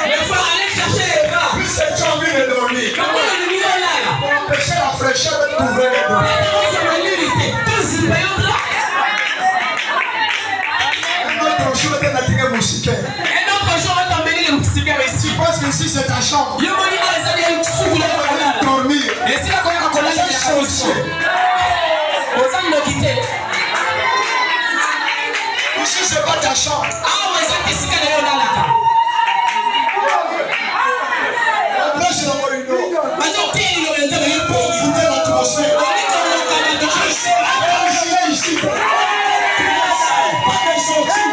Il faut aller chercher les bras. Puis c'est tu as envie de dormir. Comment le numéro là? Pour empêcher la fraîcheur de trouver les bras. Un autre jour, tu es nattiné moussiquaire. Tu penses que si c'est ta chambre, tu vas dormir. Ou si c'est pas ta chambre, après c'est la moïno. Pour foutre l'atmosphère. Ici. Pas qu'elle sortit.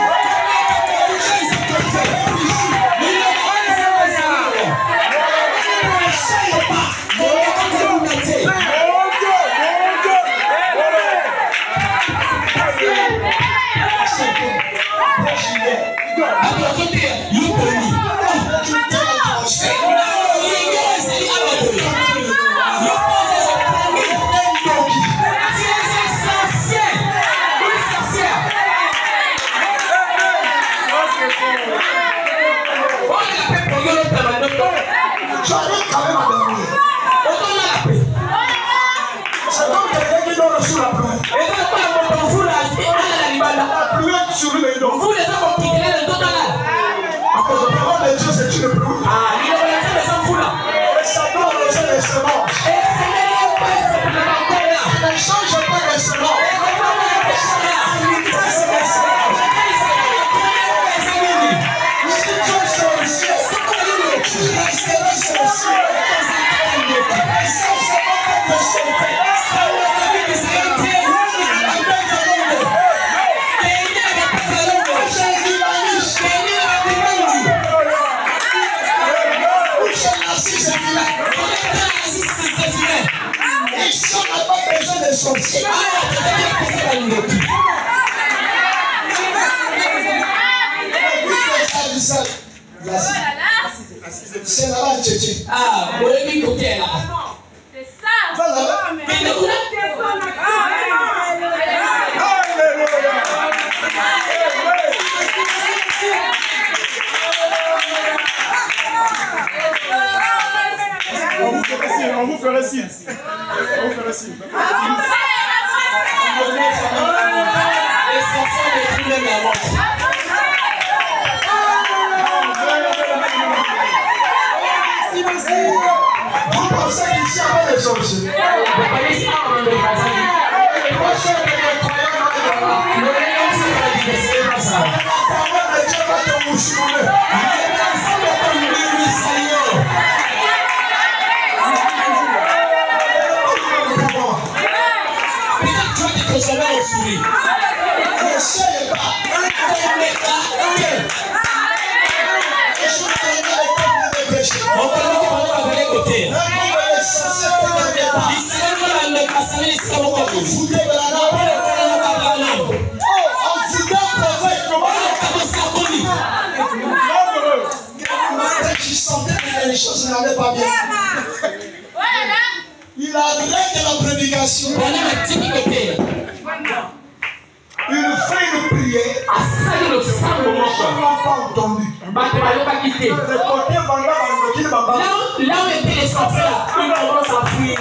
J'arrive quand même à dormir. C'est comme quelqu'un qui dort sous la pluie. La pluie est sur les dos. Parce que la parole de Dieu, c'est une pluie. Et ça doit laisser les semences. Ne change pas les semences. Si tu es sorcier, tu resteras sorcier. Ici, on n'a pas besoin de sorcier. C'est là-bas, Tchétché. Ah, vous avez mis côté là. C'est ça. Voilà. On vous ferait signe. On vous ferait signe. les hommes ici? Les choses n'allaient pas bien. Il arrête la prédication. Il fait une prière. On n'a pas entendu. Là où étaient les sorcières, ils commencent à fuir.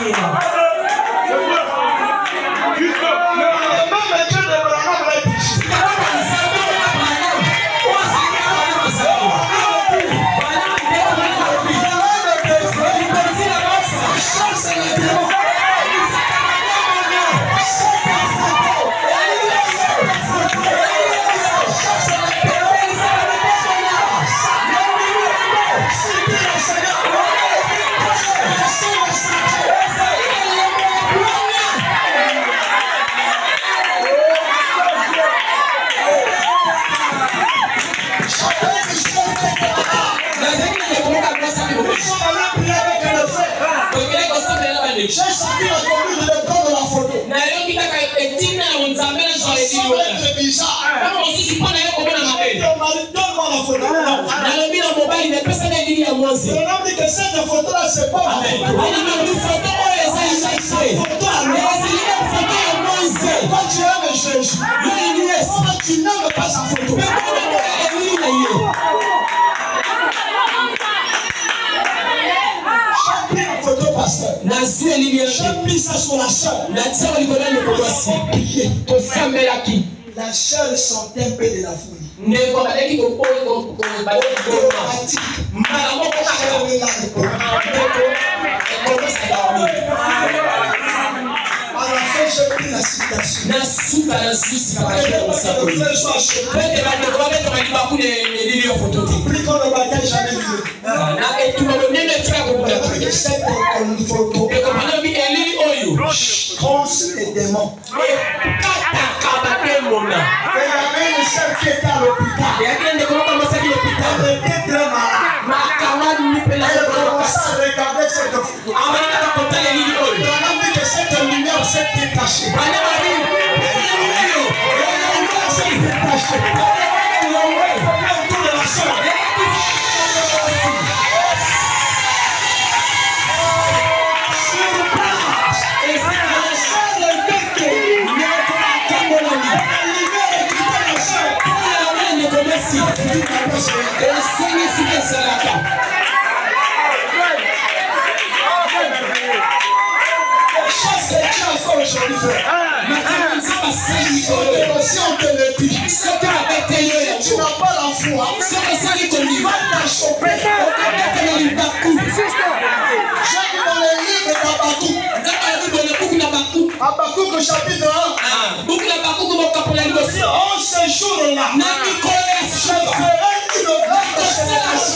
J'ai senti la conduite de prendre la photo. C'est bizarre. Donne-moi la photo. Le nom dit que cette photo-là, c'est pas ma photo. Quand tu aimes Jésus, pourquoi tu n'aimes pas sa photo? J'ai mis ça sur la chair. La chair sentait un peu de la folie. À la fin, j'ai pris la citation. Pris qu'on ne bataille jamais mieux. Trans et démons. Et il y avait une sœur qui était à l'hôpital. Elle était très malade. Elle commençait à regarder cette photo. On a dit que cette lumière s'est détachée. Autour de la sœur. Si on te le dit, si tu n'as pas la foi, tu vas t'achoper. J'ai dans les livres d'Habakkuk. Habakkuk chapitre 1. En ce jour-là, je ferai une grande célébration.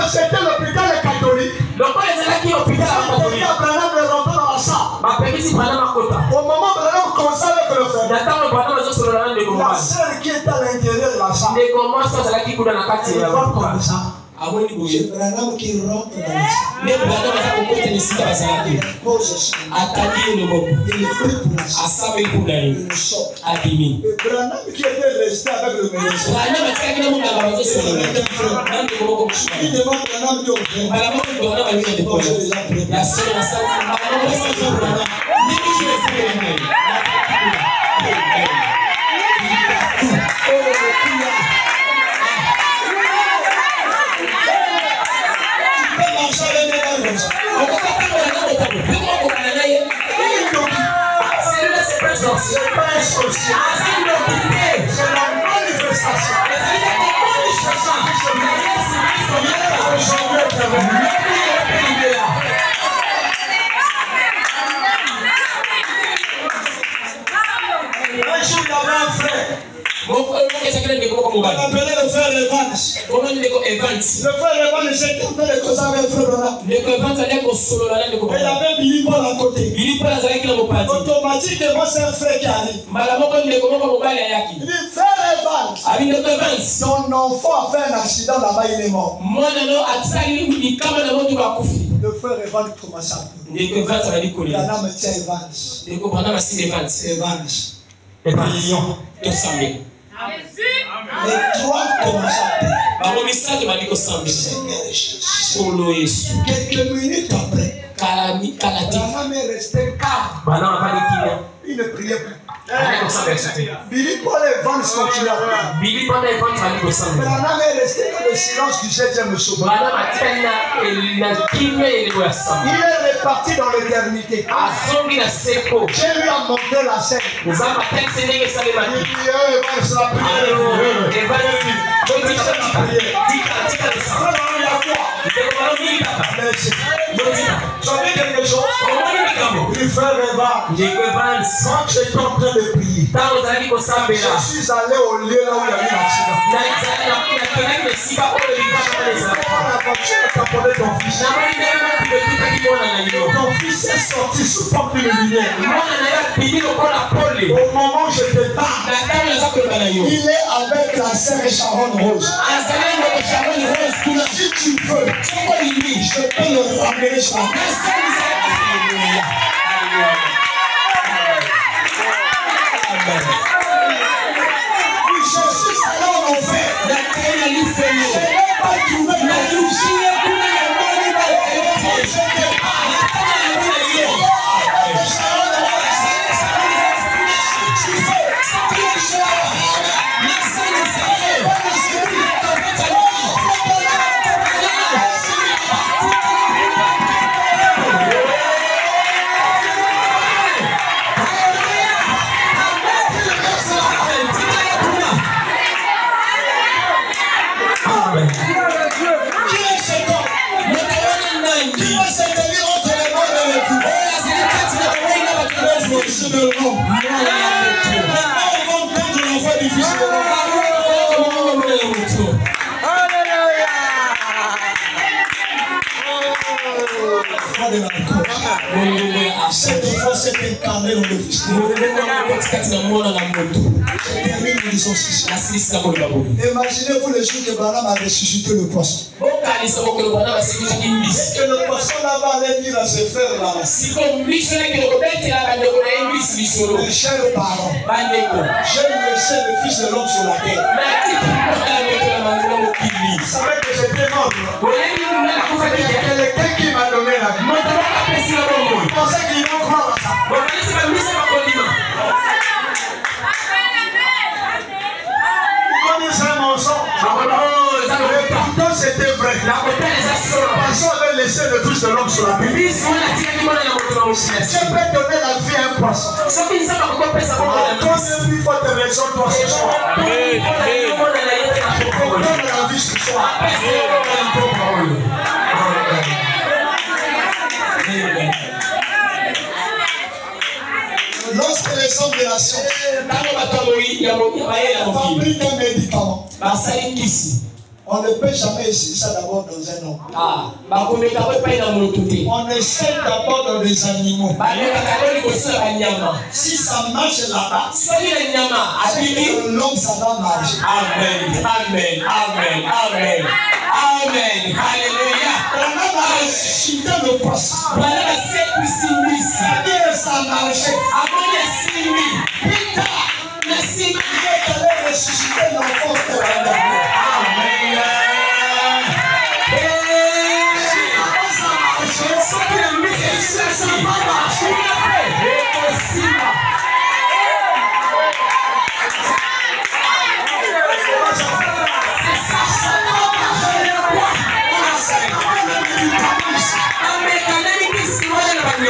C'était l'hôpital catholique. Au moment où on commençait avec le frère, la sœur qui était à l'intérieur de la salle, elle va comme ça. C'est Branham qui rentre dans la salle. Il pose ça. Il prie pour la salle. Il sort. Et Branham qui était resté avec le médecin, il demande Branham de C'est pas un sorcier. C'est la manifestation. Un jour, il y avait un frère. On appelait le frère Evans. Le frère Evans était en train de causer avec le frère Branham. Il avait Billy Paul à côté. Automatiquement, c'est un frère qui arrive. Il dit, frère Evans, ton enfant a fait un accident là-bas, il est mort. Le frère Evans commence à pleurer. Branham me tient Evans. Les trois commencent à pleurer. Quelques minutes après, Branham est resté calme. Il ne priait plus. Billy Paul Evans continue à prier. Branham est resté dans le silence du 7e saut. Il est reparti dans l'éternité. Dieu lui a montré la scène. Il dit, Evans, la tu as vu quelque chose? Il fait Evans. Quand j'étais en train de prier, je suis allé au lieu là où il y a eu l'accident. La voiture a taponné ton fils. Ton fils est sorti sous forme d'une lumière. Au moment où je te parle, il est avec la sœur Sharon Rose. Si tu veux, je peux le ramener sur la je suis allé en enfer. Je n'ai pas trouvé la cette fois s'est incarné dans le fils de imaginez-vous le jour que Branham a ressuscité le poisson. Que le poisson là-bas allait dire à ses frères là. Mes chers parents, j'ai laissé le fils de l'homme sur la terre. Vous savez que j'étais mort. Il y a quelqu'un qui m'a donné la vie. Vous pensez qu'ils vont croire à ça? C'est un mensonge. Pourtant c'était vrai. La personne avait laissé le fils de l'homme sur la terre. Dieu peut donner la vie à un poisson. Quand il faut te raison toi ce soir. Donne la vie ce soir. Lorsque les hommes de la science fabriquent un médicament, on ne peut jamais essayer ça d'abord dans un homme. On essaie d'abord dans les animaux. Si ça marche là-bas, l'homme ça va marcher. Amen, amen, amen, amen. Amen, alléluia. Branham a ressuscité le poisson. C'est-à-dire ça a marché. Plus tard, il allait ressusciter l'enfant. Amen. Ça va marcher.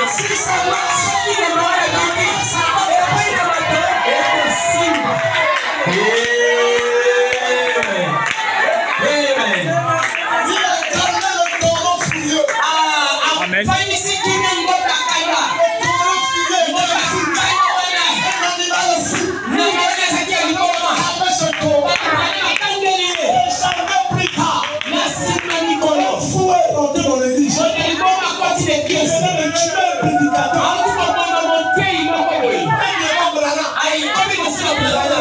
Si ça marche,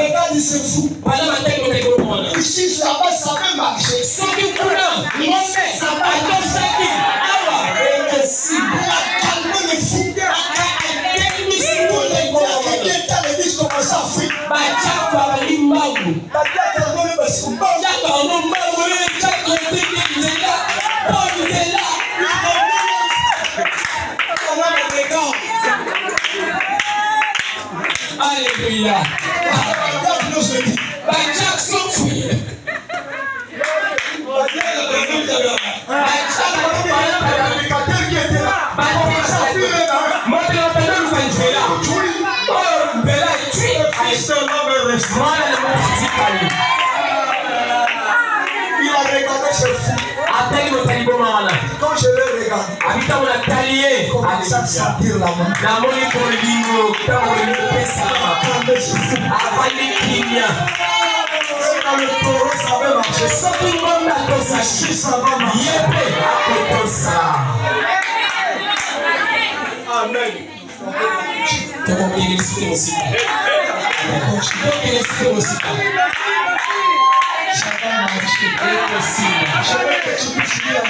Regarde, c'est fou. Ici, là-bas, ça peut marcher. Ça peut calmer les fous. Quelqu'un l'église commence à fuir. Alléluia. Il a regardé ce fou. Quand je l'ai regardé, il commence à sentir la main. Dans le taureau, ça va marcher. Ça va marcher. Amen. Je veux que tu puisses dire à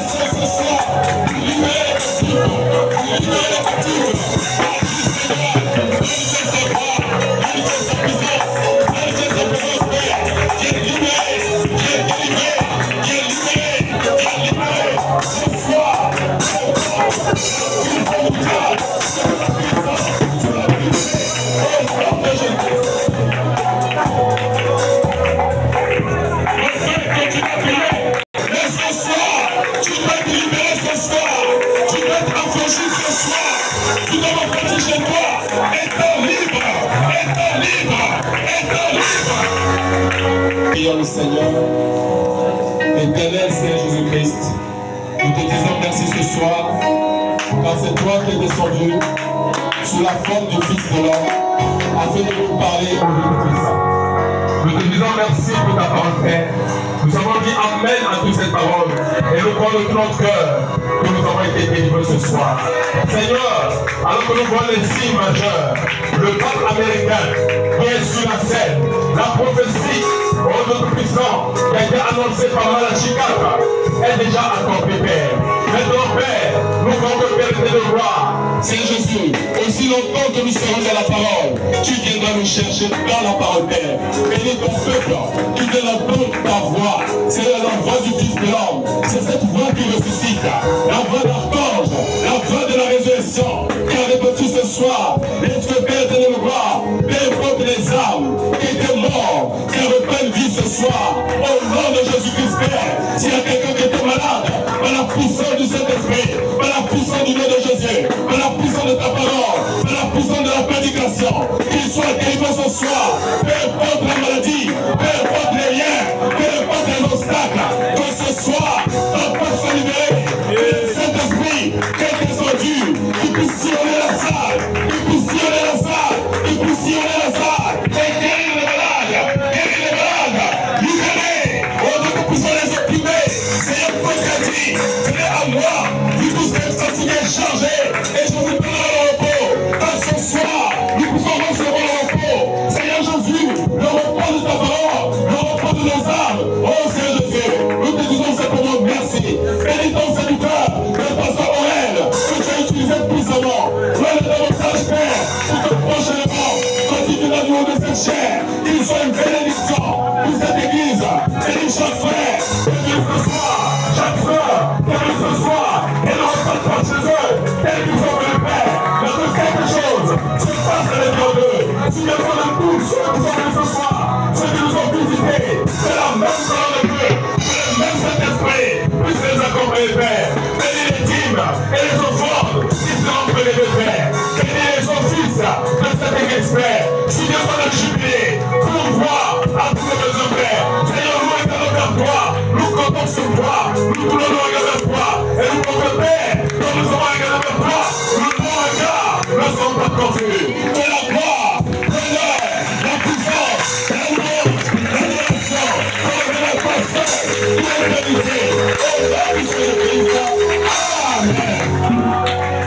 This Éternel Seigneur Jésus-Christ, nous te disons merci ce soir, car c'est toi qui es descendu sous la forme du Fils de l'homme, afin de nous parler au nom de Christ. Nous te disons merci pour ta parole, Père. Nous avons dit Amen à toute cette parole. Et nous croyons de tout notre cœur que nous avons été délivrés ce soir. Seigneur, alors que nous voyons les signes majeurs, le pape américain qui est sur la scène, la prophétie au nom puissant qui a été annoncée par Malachi 4 est déjà accomplie, Père. Maintenant, Père, nous voulons que Père de roi, Seigneur Jésus, aussi longtemps que nous serons dans la parole, tu viendras nous chercher dans la parole, Père. Bénis ton peuple qui vient entendre ta voix. C'est la voix du Fils de l'homme. C'est cette voix qui ressuscite. La voix d'archange, la voix de la résurrection qui a répondu ce soir. Est-ce que Père de nos rois, Père porte les âmes qui étaient morts, qui reprennent vie ce soir. Au nom de Jésus-Christ, Père, s'il y a quelqu'un qui était malade, par la puissance du Saint-Esprit, par la puissance du nom de Jésus, par la puissance de ta parole, par la puissance de la prédication, qu'il soit délivré ce soir. Peu importe la maladie, peu importe les liens, peu importe les obstacles, que ce soir, ton peuple soit libéré. Que le Saint-Esprit, qui est descendu, qui puisse sillonner la salle, qui puisse sillonner la salle, qui puisse sillonner la salle, et guérir les malades, libérer, au nom de puissant les opprimés. Seigneur, toi qui as dit, venez à moi, vous tous qui êtes fatigués, chargés, et je vous donnerai le repos. Car ce soir, nous pouvons recevoir le repos. Seigneur Jésus, le repos de ta parole, le repos de nos âmes. Oh Seigneur Jésus, nous te disons simplement merci. Bénis ton serviteur, le pasteur Aurel, que tu as utilisé puissamment. Donne davantage, Père, pour que prochainement, quand il viendra du haut de cette chair, qu'il soit une bénédiction pour cette église. Bénis chaque frère, bénis ce soir, chaque soeur, bénis ce soir, et ne repartent pas chez eux, tel qu'ils ont le Père. Mais que quelque chose se passe à l'intérieur d'eux. Si les gens de tous, ceux qui sont venus ce soir, ceux qui nous ont visités, c'est la même parole de Dieu, c'est le même Saint-Esprit, puisse les accompagner, Père. Bénis les dîmes et les offrandes qui seront prélevées, Père. Bénis les offices de cette église, Père. Si bien qu'on a jubilé, pour voir à tous nos besoins, Père. Seigneur, nous regardons vers toi, nous comptons sur toi, nous voulons nous regarder vers toi, et nous comptons, Père, quand nous avons regardé vers toi, nous nous regardons, nous ne sommes pas confus. Que la gloire, l'honneur, la puissance, la louange, l'adoration, que la passion, l'éternité, au nom du Seigneur Christ. Amen.